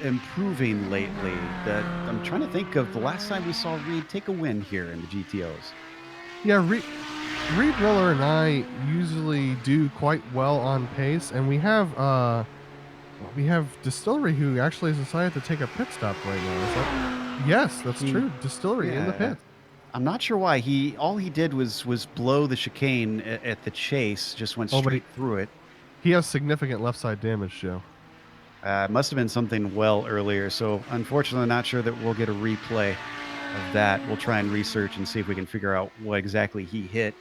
improving lately. I'm trying to think of the last time we saw Reed take a win here in the GTOs.
Yeah, Reed Miller and I usually do quite well on pace, and we have Distillery, who actually has decided to take a pit stop right now. Yes, that's true. Distillery in the pit.
I'm not sure why. All he did was blow the chicane at the chase, just went straight through it.
He has significant left side damage, Joe.
Must have been something earlier, so unfortunately not sure that we'll get a replay of that. We'll try and research and see if we can figure out what exactly he hit.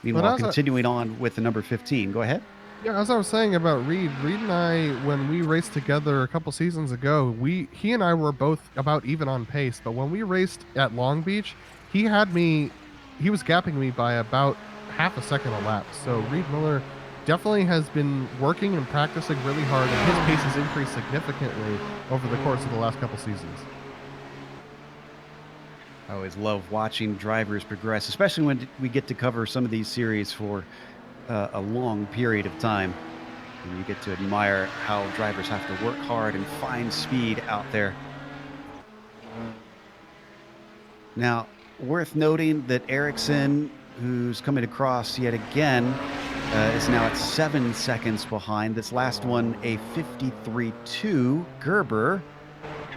Meanwhile, continuing on with the number 15. Go ahead.
Yeah, as I was saying about Reed and I, when we raced together a couple seasons ago, he and I were both about even on pace, but when we raced at Long Beach, he was gapping me by about half a second a lap. So Reed Miller definitely has been working and practicing really hard, and his pace has increased significantly over the course of the last couple seasons.
I always love watching drivers progress, especially when we get to cover some of these series for a long period of time. And you get to admire how drivers have to work hard and find speed out there. Now, worth noting that Ericsson, who's coming across yet again, is now at 7 seconds behind. This last one, a 53.2. Gerber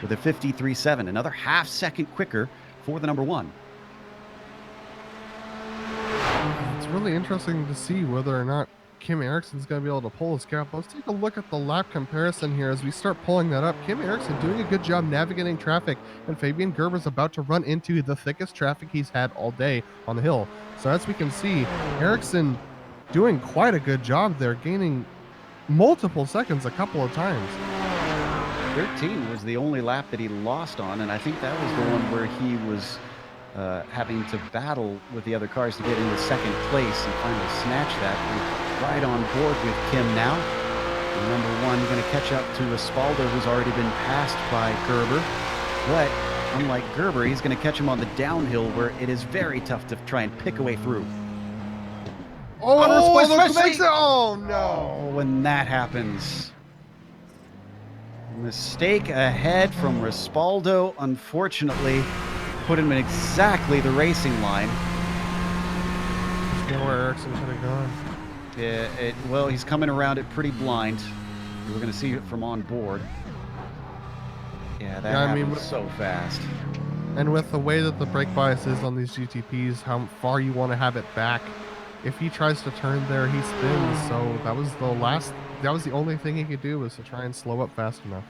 with a 53.7, another half second quicker for the number 1.
It's really interesting to see whether or not Kim Eriksson's going to be able to pull his gap. Let's take a look at the lap comparison here as we start pulling that up. Kim Eriksson doing a good job navigating traffic, and Fabian Gerber's about to run into the thickest traffic he's had all day on the hill. So as we can see, Eriksson doing quite a good job there, gaining multiple seconds a couple of times.
13 was the only lap that he lost on, and I think that was the one where he was having to battle with the other cars to get into second place and finally snatch that. We're right on board with Kim now. And number 1 going to catch up to Espaldo, who's already been passed by Gerber. But unlike Gerber, he's going to catch him on the downhill where it is very tough to try and pick away through.
Oh, Espaldo makes it! Oh, no!
When that happens. Mistake ahead from Respaldo, unfortunately, put him in exactly the racing line.
There's nowhere Eriksson could have gone.
Yeah, well, he's coming around it pretty blind. We're going to see it from on board. Yeah, that happened so fast.
And with the way that the brake bias is on these GTPs, how far you want to have it back, if he tries to turn there, he spins. So that was the only thing he could do, was to try and slow up fast enough.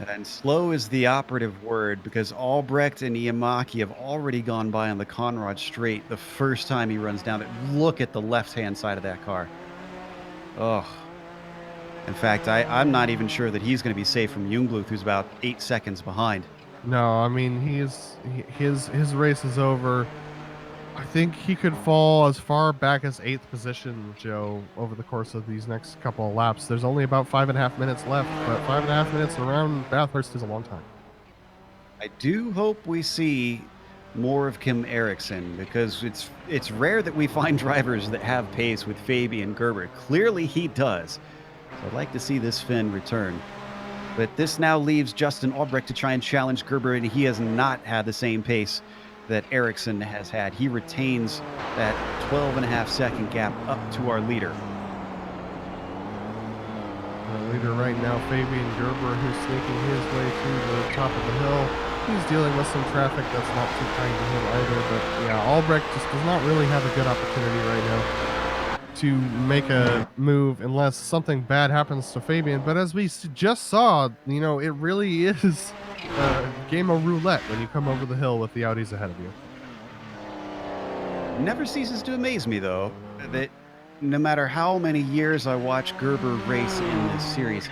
And slow is the operative word, because Albrecht and Iamaki have already gone by on the Conrad straight the first time he runs down it. Look at the left-hand side of that car. Oh. In fact, I'm not even sure that he's going to be safe from Jungbluth, who's about 8 seconds behind.
No, I mean, his race is over. I think he could fall as far back as 8th position, Joe, over the course of these next couple of laps. There's only about 5.5 minutes left, but 5.5 minutes around Bathurst is a long time.
I do hope we see more of Kim Eriksson, because it's rare that we find drivers that have pace with Fabian Gerber. Clearly he does. So I'd like to see this Finn return. But this now leaves Justin Albrecht to try and challenge Gerber, and he has not had the same pace that Eriksson has had. He retains that 12.5 second gap up to our leader.
Our leader right now, Fabian Gerber, who's sneaking his way through the top of the hill. He's dealing with some traffic that's not too kind to him either, but yeah, Albrecht just does not really have a good opportunity right now to make a move unless something bad happens to Fabian. But as we just saw, you know, it really is a game of roulette when you come over the hill with the Audis ahead of you.
Never ceases to amaze me, though, that no matter how many years I watch Gerber race in this series,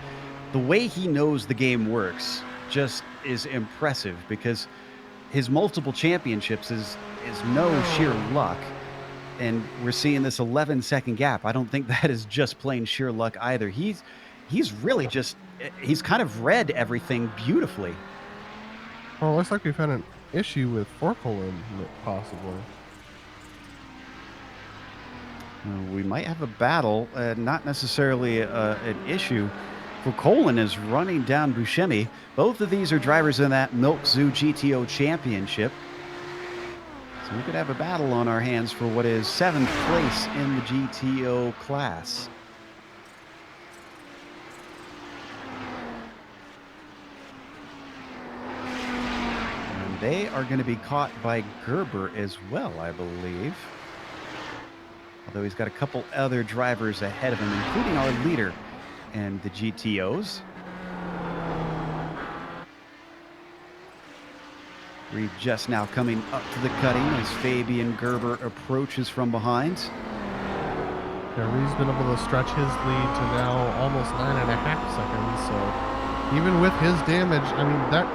the way he knows the game works just is impressive, because his multiple championships is no sheer luck. And we're seeing this 11-second gap. I don't think that is just plain sheer luck either. He's really just, he's kind of read everything beautifully.
Well, it looks like we've had an issue with Forkolin, possibly.
We might have a battle, not necessarily an issue. For Colin is running down Buscemi. Both of these are drivers in that Milk Zoo GTO Championship. So we could have a battle on our hands for what is 7th place in the GTO class. And they are going to be caught by Gerber as well, I believe. Although he's got a couple other drivers ahead of him, including our leader and the GTOs. Reed just now coming up to the cutting as Fabian Gerber approaches from behind.
Yeah, Reed's been able to stretch his lead to now almost 9.5 seconds. So even with his damage, I mean, that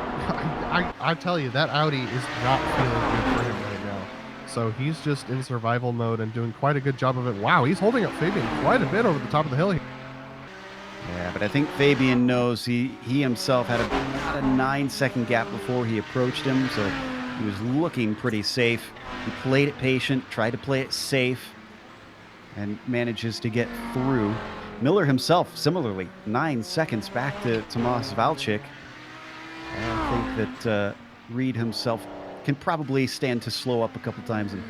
I tell you, that Audi is not feeling good for him right now. So he's just in survival mode and doing quite a good job of it. Wow, he's holding up Fabian quite a bit over the top of the hill here.
Yeah, but I think Fabian knows he himself had about a 9-second gap before he approached him, so he was looking pretty safe. He played it patient, tried to play it safe, and manages to get through. Miller himself, similarly, 9 seconds back to Tomas Valchik. I think that Reed himself can probably stand to slow up a couple times and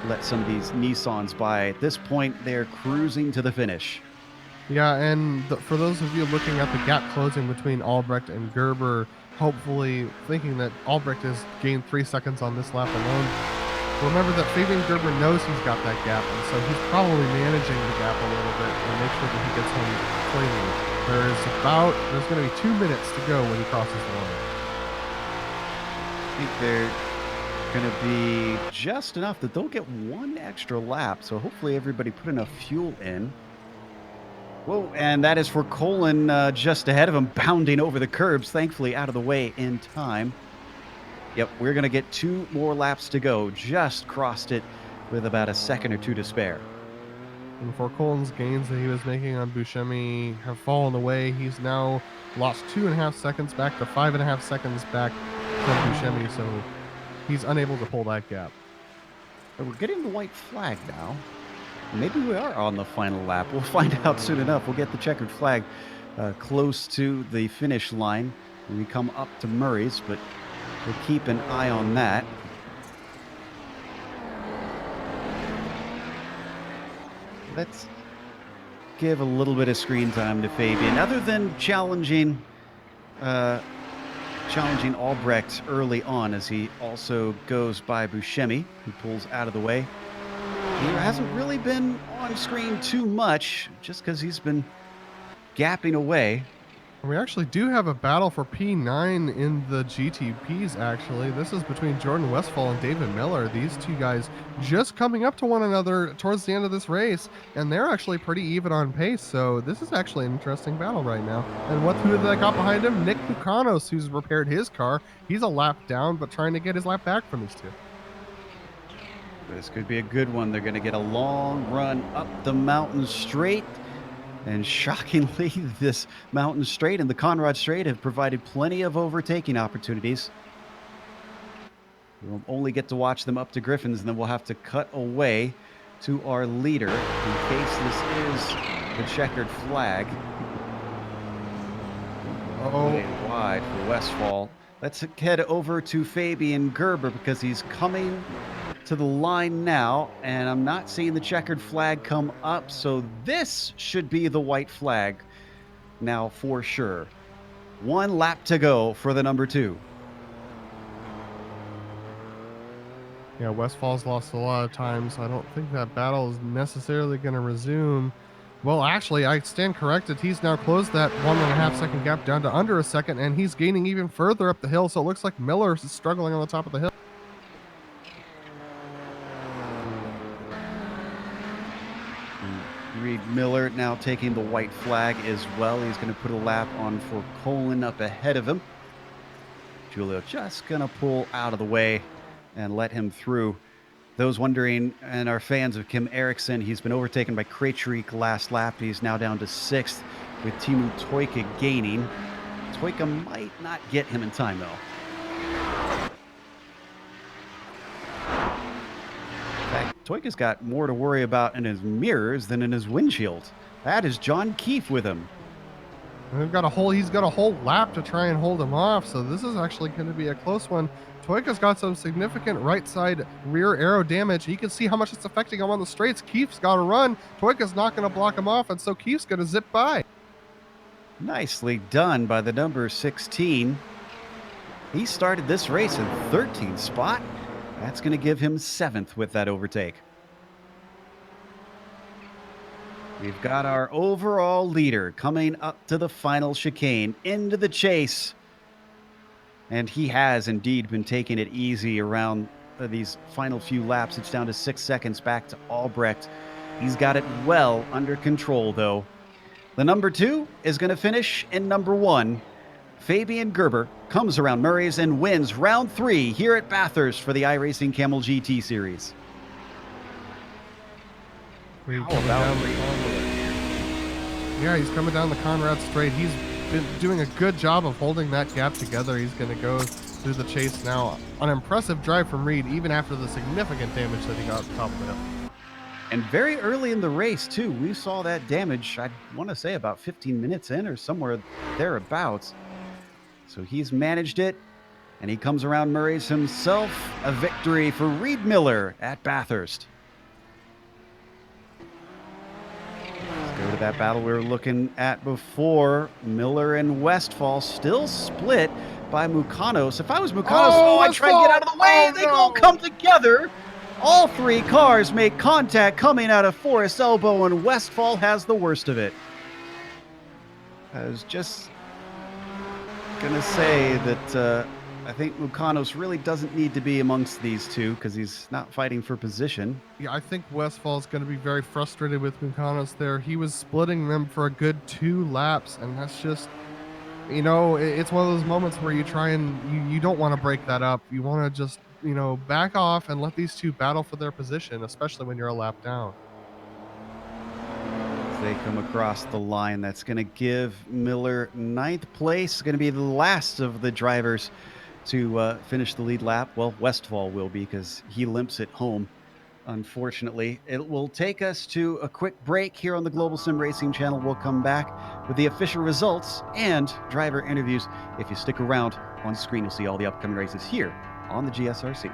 let some of these Nissans by. At this point, they're cruising to the finish.
Yeah, and for those of you looking at the gap closing between Albrecht and Gerber, hopefully thinking that Albrecht has gained 3 seconds on this lap alone, remember that Fabian Gerber knows he's got that gap, and so he's probably managing the gap a little bit to make sure that he gets home cleanly. There's going to be 2 minutes to go when he crosses the line.
I think they're going to be just enough that they'll get 1 extra lap, so hopefully everybody put enough fuel in. Whoa, and that is for Colin just ahead of him, bounding over the curbs, thankfully out of the way in time. Yep, we're going to get 2 more laps to go. Just crossed it with about a second or 2 to spare.
And for Colin's gains that he was making on Buscemi have fallen away. He's now lost 2.5 seconds back to 5.5 seconds back from Buscemi, so he's unable to pull that gap.
But we're getting the white flag now. Maybe we are on the final lap. We'll find out soon enough. We'll get the checkered flag close to the finish line when we come up to Murray's, but we'll keep an eye on that. Let's give a little bit of screen time to Fabian. Other than challenging Albrecht early on, as he also goes by Buscemi, who pulls out of the way. He hasn't really been on screen too much, just because he's been gapping away.
We actually do have a battle for P9 in the GTPs, actually. This is between Jordan Westphal and David Miller. These two guys just coming up to one another towards the end of this race, and they're actually pretty even on pace, so this is actually an interesting battle right now. And who did that got behind him? Nick Bucanos, who's repaired his car. He's a lap down, but trying to get his lap back from these two.
This could be a good one. They're going to get a long run up the mountain straight. And shockingly, this mountain straight and the Conrad Straight have provided plenty of overtaking opportunities. We'll only get to watch them up to Griffin's, and then we'll have to cut away to our leader in case this is the checkered flag. Wide for Westphal. Let's head over to Fabian Gerber because he's coming to the line now, and I'm not seeing the checkered flag come up, so this should be the white flag now for sure. 1 lap to go for the number 2.
Yeah, Westphal's lost a lot of time, so I don't think that battle is necessarily going to resume. Well, actually, I stand corrected. He's now closed that 1.5 second gap down to under a second, and he's gaining even further up the hill, so it looks like Miller is struggling on the top of the hill.
Reed Miller now taking the white flag as well. He's going to put a lap on for Colin up ahead of him. Julio just going to pull out of the way and let him through. Those wondering and are fans of Kim Eriksson, he's been overtaken by Krejcik last lap. He's now down to 6th with Timu Toika gaining. Toika might not get him in time, though. In fact, Toika's got more to worry about in his mirrors than in his windshield. That is John Keefe with him.
And he's got a whole lap to try and hold him off, so this is actually going to be a close one. Toika's got some significant right side rear aero damage. You can see how much it's affecting him on the straights. Keefe's got to run. Toika's not going to block him off, and so Keefe's going to zip by.
Nicely done by the number 16. He started this race in 13th spot. That's going to give him 7th with that overtake. We've got our overall leader coming up to the final chicane, into the chase. And he has indeed been taking it easy around these final few laps. It's down to 6 seconds back to Albrecht. He's got it well under control, though. The number 2 is going to finish in number 1. Fabian Gerber comes around Murray's and wins round 3 here at Bathurst for the iRacing Kamel GT Series.
Yeah, he's coming down the Conrad straight. He's been doing a good job of holding that gap together. He's going to go through the chase now. An impressive drive from Reed, even after the significant damage that he got top of it.
And very early in the race, too, we saw that damage, I want to say about 15 minutes in or somewhere thereabouts. So he's managed it, and he comes around Murray's himself. A victory for Reed Miller at Bathurst. Let's go to that battle we were looking at before. Miller and Westphal still split by Mukanos. If I was Mukanos, I'd try and get out of the way. They all come together. All 3 cars make contact coming out of Forest Elbow, and Westphal has the worst of it. I was just going to say that I think Mukanos really doesn't need to be amongst these two because he's not fighting for position.
Yeah, I think Westfall's going to be very frustrated with Mukanos there. He was splitting them for a good 2 laps, and that's just, you know, it's one of those moments where you try and you don't want to break that up. You want to just, you know, back off and let these two battle for their position, especially when you're a lap down.
As they come across the line, that's going to give Miller 9th place. It's going to be the last of the drivers to finish the lead lap. Well, Westphal will be because he limps it home, unfortunately. It will take us to a quick break here on the Global Sim Racing channel. We'll come back with the official results and driver interviews. If you stick around, on screen you'll see all the upcoming races here on the GSRC.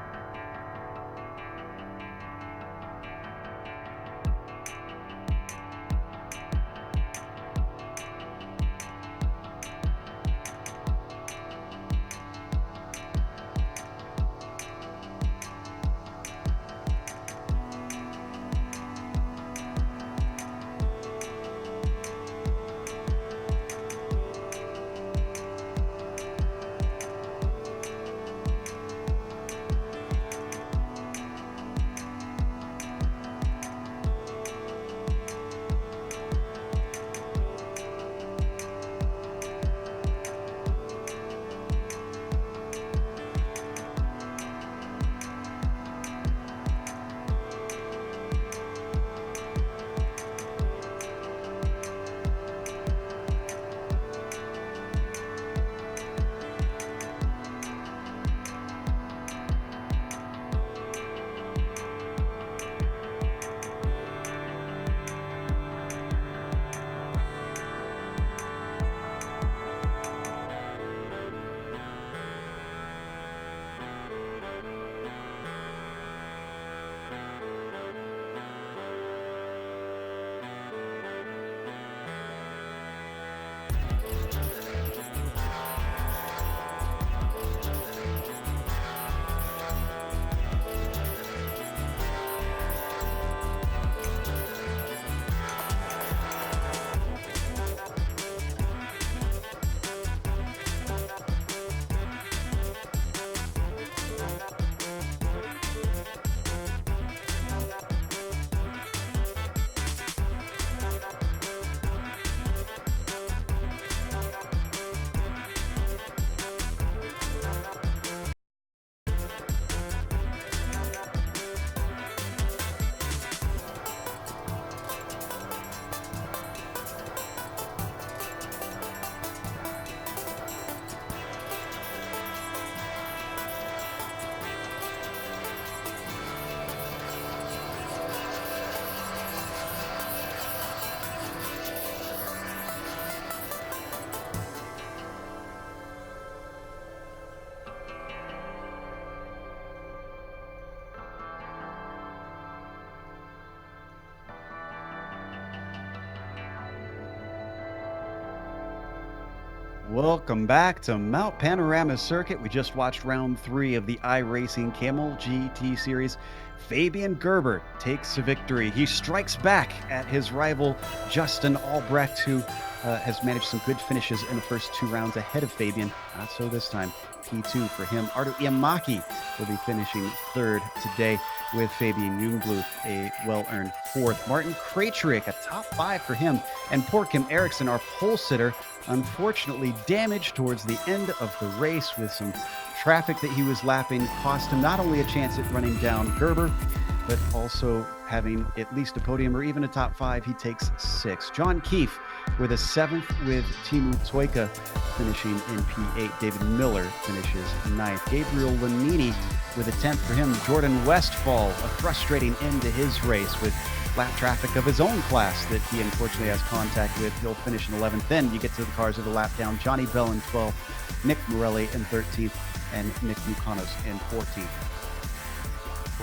Welcome back to Mount Panorama Circuit. We just watched round 3 of the iRacing Kamel GT Series. Fabian Gerber takes the victory. He strikes back at his rival Justin Albrecht, who has managed some good finishes in the first 2 rounds ahead of Fabian. Not so this time. P2 for him. Arto Iamaki will be finishing 3rd today, with Fabian Jungbluth a well-earned 4th. Martin Krejcik, a top 5 for him. And poor Kim Eriksson, our pole sitter, unfortunately damaged towards the end of the race with some traffic that he was lapping, cost him not only a chance at running down Gerber, but also having at least a podium or even a top 5. He takes 6. John Keefe with a 7th, with Timu Toika finishing in P8. David Miller finishes 9th. Gabriel Lanini with a 10th for him. Jordan Westfall, a frustrating end to his race with lap traffic of his own class that he unfortunately has contact with. He'll finish in 11th. Then you get to the cars of the lap down. Johnny Bell in 12th, Nick Morelli in 13th, and Nick Mukanos in 14th.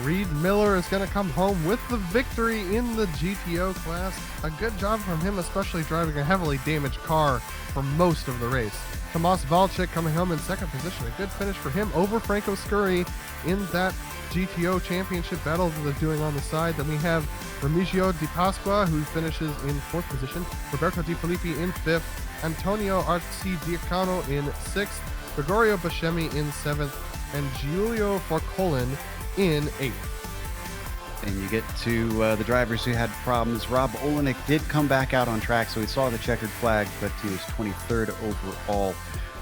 Reed Miller is going to come home with the victory in the GTO class. A good job from him, especially driving a heavily damaged car for most of the race. Tomas Valchik coming home in 2nd position. A good finish for him over Franco Scurry in that GTO Championship battle that they're doing on the side. Then we have Remigio Di Pasqua, who finishes in 4th position. Roberto Di Filippi in 5th. Antonio Arcidiacono in 6th. Gregorio Buscemi in 7th. And Giulio Forcolin in 8th.
And you get to the drivers who had problems. Rob Olenek did come back out on track, so he saw the checkered flag, but he was 23rd overall.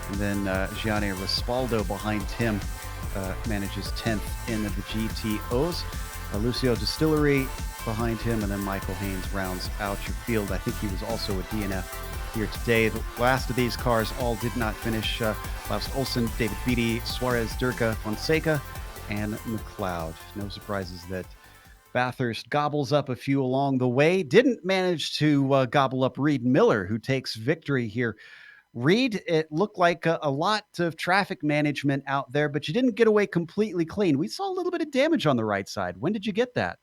And then Gianni Rispaldo behind him manages 10th in the GTOs. Lucio Distillery behind him, and then Michael Haynes rounds out your field. I think he was also a DNF here today. The last of these cars all did not finish. Klaus Olsen, David Beatty, Suarez, Durka, Fonseca, and McLeod. No surprises that Bathurst gobbles up a few along the way. Didn't manage to gobble up Reed Miller, who takes victory here. Reed, it looked like a lot of traffic management out there, but you didn't get away completely clean. We saw a little bit of damage on the right side. When did you get that?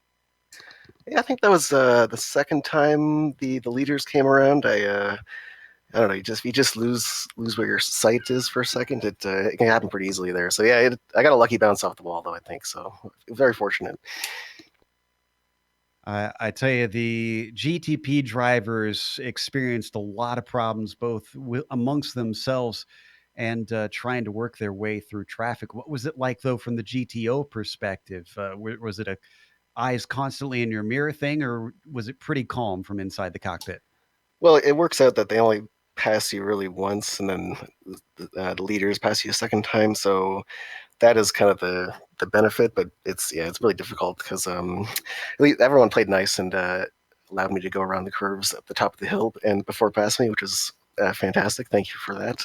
Yeah, I think that was the second time the leaders came around. I don't know. You just lose where your sight is for a second. It can happen pretty easily there. So yeah, I got a lucky bounce off the wall though. I think so. Very fortunate.
I tell you, the GTP drivers experienced a lot of problems, both amongst themselves and trying to work their way through traffic. What was it like, though, from the GTO perspective? Was it a eyes constantly in your mirror thing, or was it pretty calm from inside the cockpit?
Well, it works out that they only pass you really once, and then the leaders pass you a second time. So that is kind of the benefit, but it's really difficult because everyone played nice and allowed me to go around the curves at the top of the hill and before passing me, which is fantastic. Thank you for that.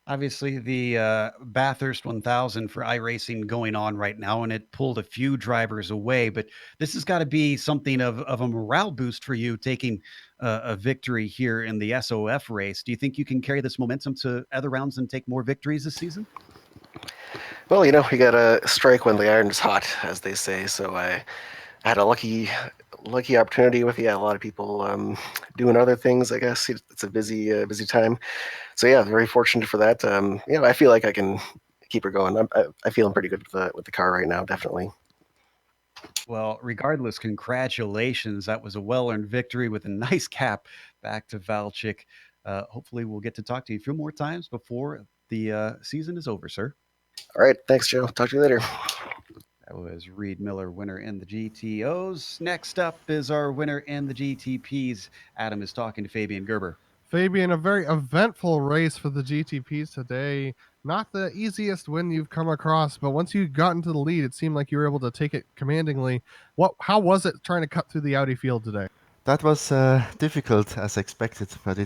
Obviously, the Bathurst 1000 for iRacing going on right now, and it pulled a few drivers away. But this has got to be something of a morale boost for you, taking a victory here in the SOF race. Do you think you can carry this momentum to other rounds and take more victories this season?
Well, you got to strike when the iron is hot, as they say. So I had a lucky opportunity with a lot of people doing other things. I guess it's a busy time. So yeah, very fortunate for that. I feel like I can keep her going. I'm feeling pretty good with the car right now, definitely.
Well, regardless, congratulations. That was a well-earned victory with a nice cap back to Valchik. Hopefully we'll get to talk to you a few more times before the season is over, sir.
All right. Thanks, Joe. Talk to you later.
That was Reed Miller, winner in the GTOs. Next up is our winner in the GTPs. Adam is talking to Fabian Gerber.
Fabian, a very eventful race for the GTPs today. Not the easiest win you've come across, but once you got into the lead, it seemed like you were able to take it commandingly. How was it trying to cut through the Audi field today?
That was difficult as expected, but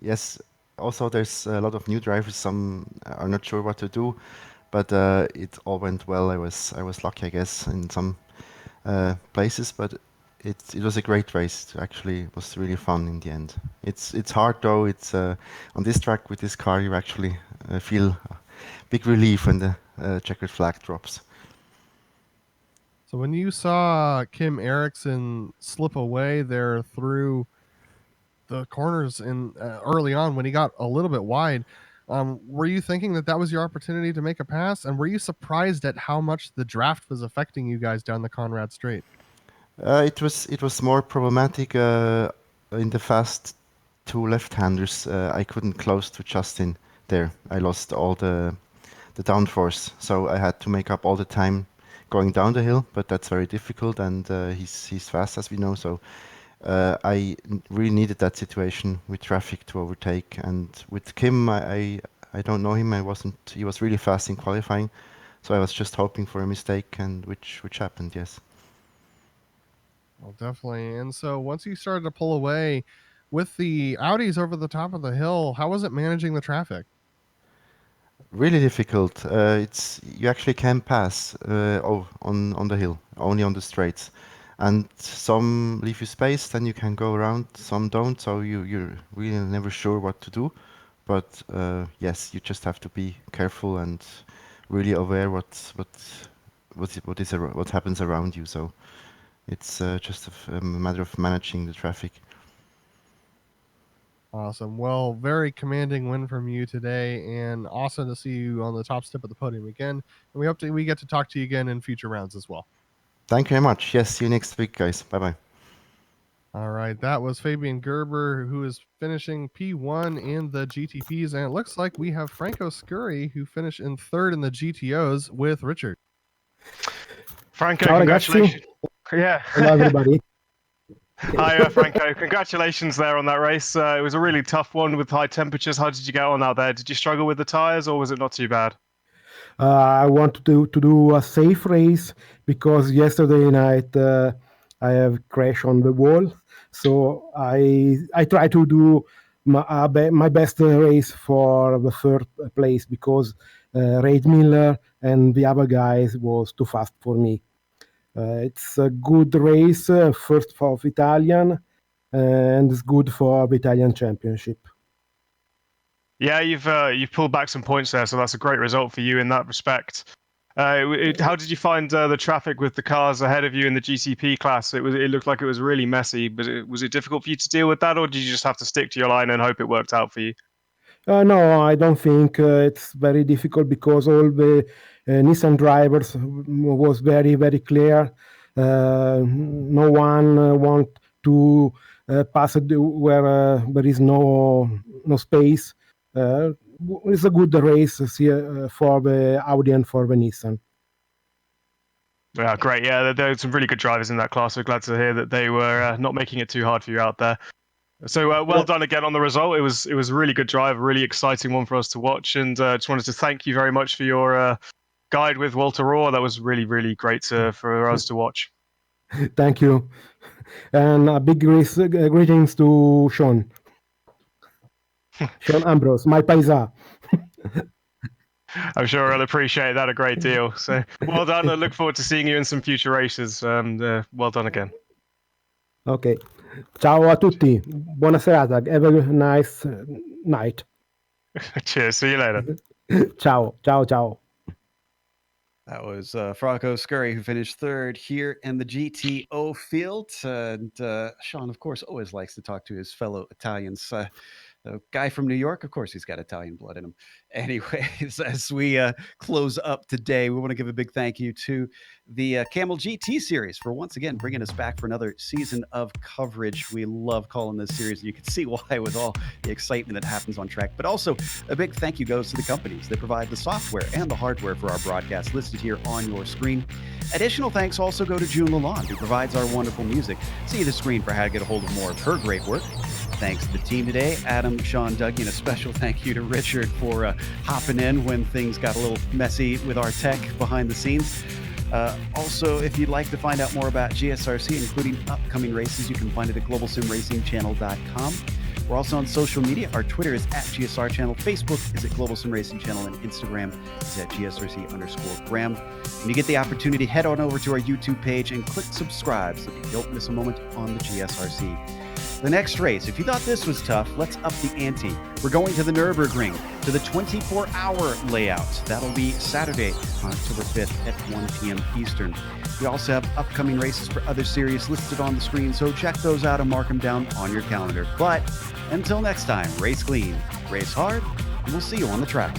yes. Also, there's a lot of new drivers. Some are not sure what to do, but it all went well. I was lucky, I guess, in some places, but it was a great race. Actually, it was really fun in the end. It's hard though. It's on this track with this car, you actually feel a big relief when the checkered flag drops.
So when you saw Kim Eriksson slip away there through the corners in early on when he got a little bit wide. Were you thinking that was your opportunity to make a pass? And were you surprised at how much the draft was affecting you guys down the Conrad Straight?
It was more problematic in the fast two left-handers. I couldn't close to Justin there. I lost all the downforce, so I had to make up all the time going down the hill, but that's very difficult, and he's fast, as we know, so I really needed that situation with traffic to overtake. And with Kim, I don't know him. He was really fast in qualifying, so I was just hoping for a mistake, and which happened, yes.
Well, definitely. And so once you started to pull away with the Audis over the top of the hill, how was it managing the traffic?
Really difficult. You actually can pass on the hill, only on the straights, and some leave you space, then you can go around. Some don't, so you're really never sure what to do. But yes, you just have to be careful and really aware what happens around you. So it's just a matter of managing the traffic.
Awesome. Well, very commanding win from you today, and awesome to see you on the top step of the podium again. And we hope we get to talk to you again in future rounds as well.
Thank you very much. Yes, see you next week, guys. Bye-bye.
All right, that was Fabian Gerber, who is finishing P1 in the GTPs, and it looks like we have Franco Scurry, who finished in third in the GTOs with Richard.
Franco,
Ciao,
congratulations.
ragazzi.
Yeah.
Hello, everybody.
Hi, Franco. Congratulations there on that race. It was a really tough one with high temperatures. How did you get on out there? Did you struggle with the tires, or was it not too bad?
I want to do a safe race because yesterday night I have crashed on the wall. So I try to do my best race for the third place because Reid Miller and the other guys was too fast for me. It's a good race, first for Italian, and it's good for the Italian Championship.
Yeah, you've pulled back some points there, so that's a great result for you in that respect. How did you find the traffic with the cars ahead of you in the GCP class? It looked like it was really messy, but was it difficult for you to deal with that, or did you just have to stick to your line and hope it worked out for you?
No, I don't think it's very difficult because all the Nissan drivers was very, very clear. No one want to pass it where there is no space. It's a good race for the Audi and for the Nissan.
Yeah, great. Yeah, there are some really good drivers in that class. We're glad to hear that they were not making it too hard for you out there. So well done again on the result. It was a really good drive, a really exciting one for us to watch, and just wanted to thank you very much for your guide with Walter Rohr. That was really, really great for us to watch.
Thank you, and a big greetings to Sean Ambrose, my paisa.
I'm sure I'll appreciate that a great deal. So well done. I look forward to seeing you in some future races. Well done again.
Ok, ciao a tutti, buona serata, have a nice night.
Cheers, see you later.
Ciao, ciao, ciao.
That was Franco Scurry, who finished third here in the GTO field. And Sean, of course, always likes to talk to his fellow Italians. The guy from New York, of course, he's got Italian blood in him. Anyways, as we close up today, we want to give a big thank you to the Kamel GT series for once again bringing us back for another season of coverage. We love calling this series, and you can see why with all the excitement that happens on track. But also, a big thank you goes to the companies that provide the software and the hardware for our broadcast listed here on your screen. Additional thanks also go to June Lalonde, who provides our wonderful music. See the screen for how to get a hold of more of her great work. Thanks to the team today, Adam, Sean, Dougie, and a special thank you to Richard for hopping in when things got a little messy with our tech behind the scenes. Also, if you'd like to find out more about GSRC, including upcoming races, you can find it at globalsimracingchannel.com. We're also on social media. Our Twitter is at GSR Channel. Facebook is at Global Sim Racing Channel, and Instagram is at GSRC_Graham. When you get the opportunity, head on over to our YouTube page and click subscribe so that you don't miss a moment on the GSRC. The next race, if you thought this was tough, let's up the ante. We're going to the Nürburgring, to the 24-hour layout. That'll be Saturday, October 5th at 1 p.m. Eastern. We also have upcoming races for other series listed on the screen, so check those out and mark them down on your calendar. But until next time, race clean, race hard, and we'll see you on the track.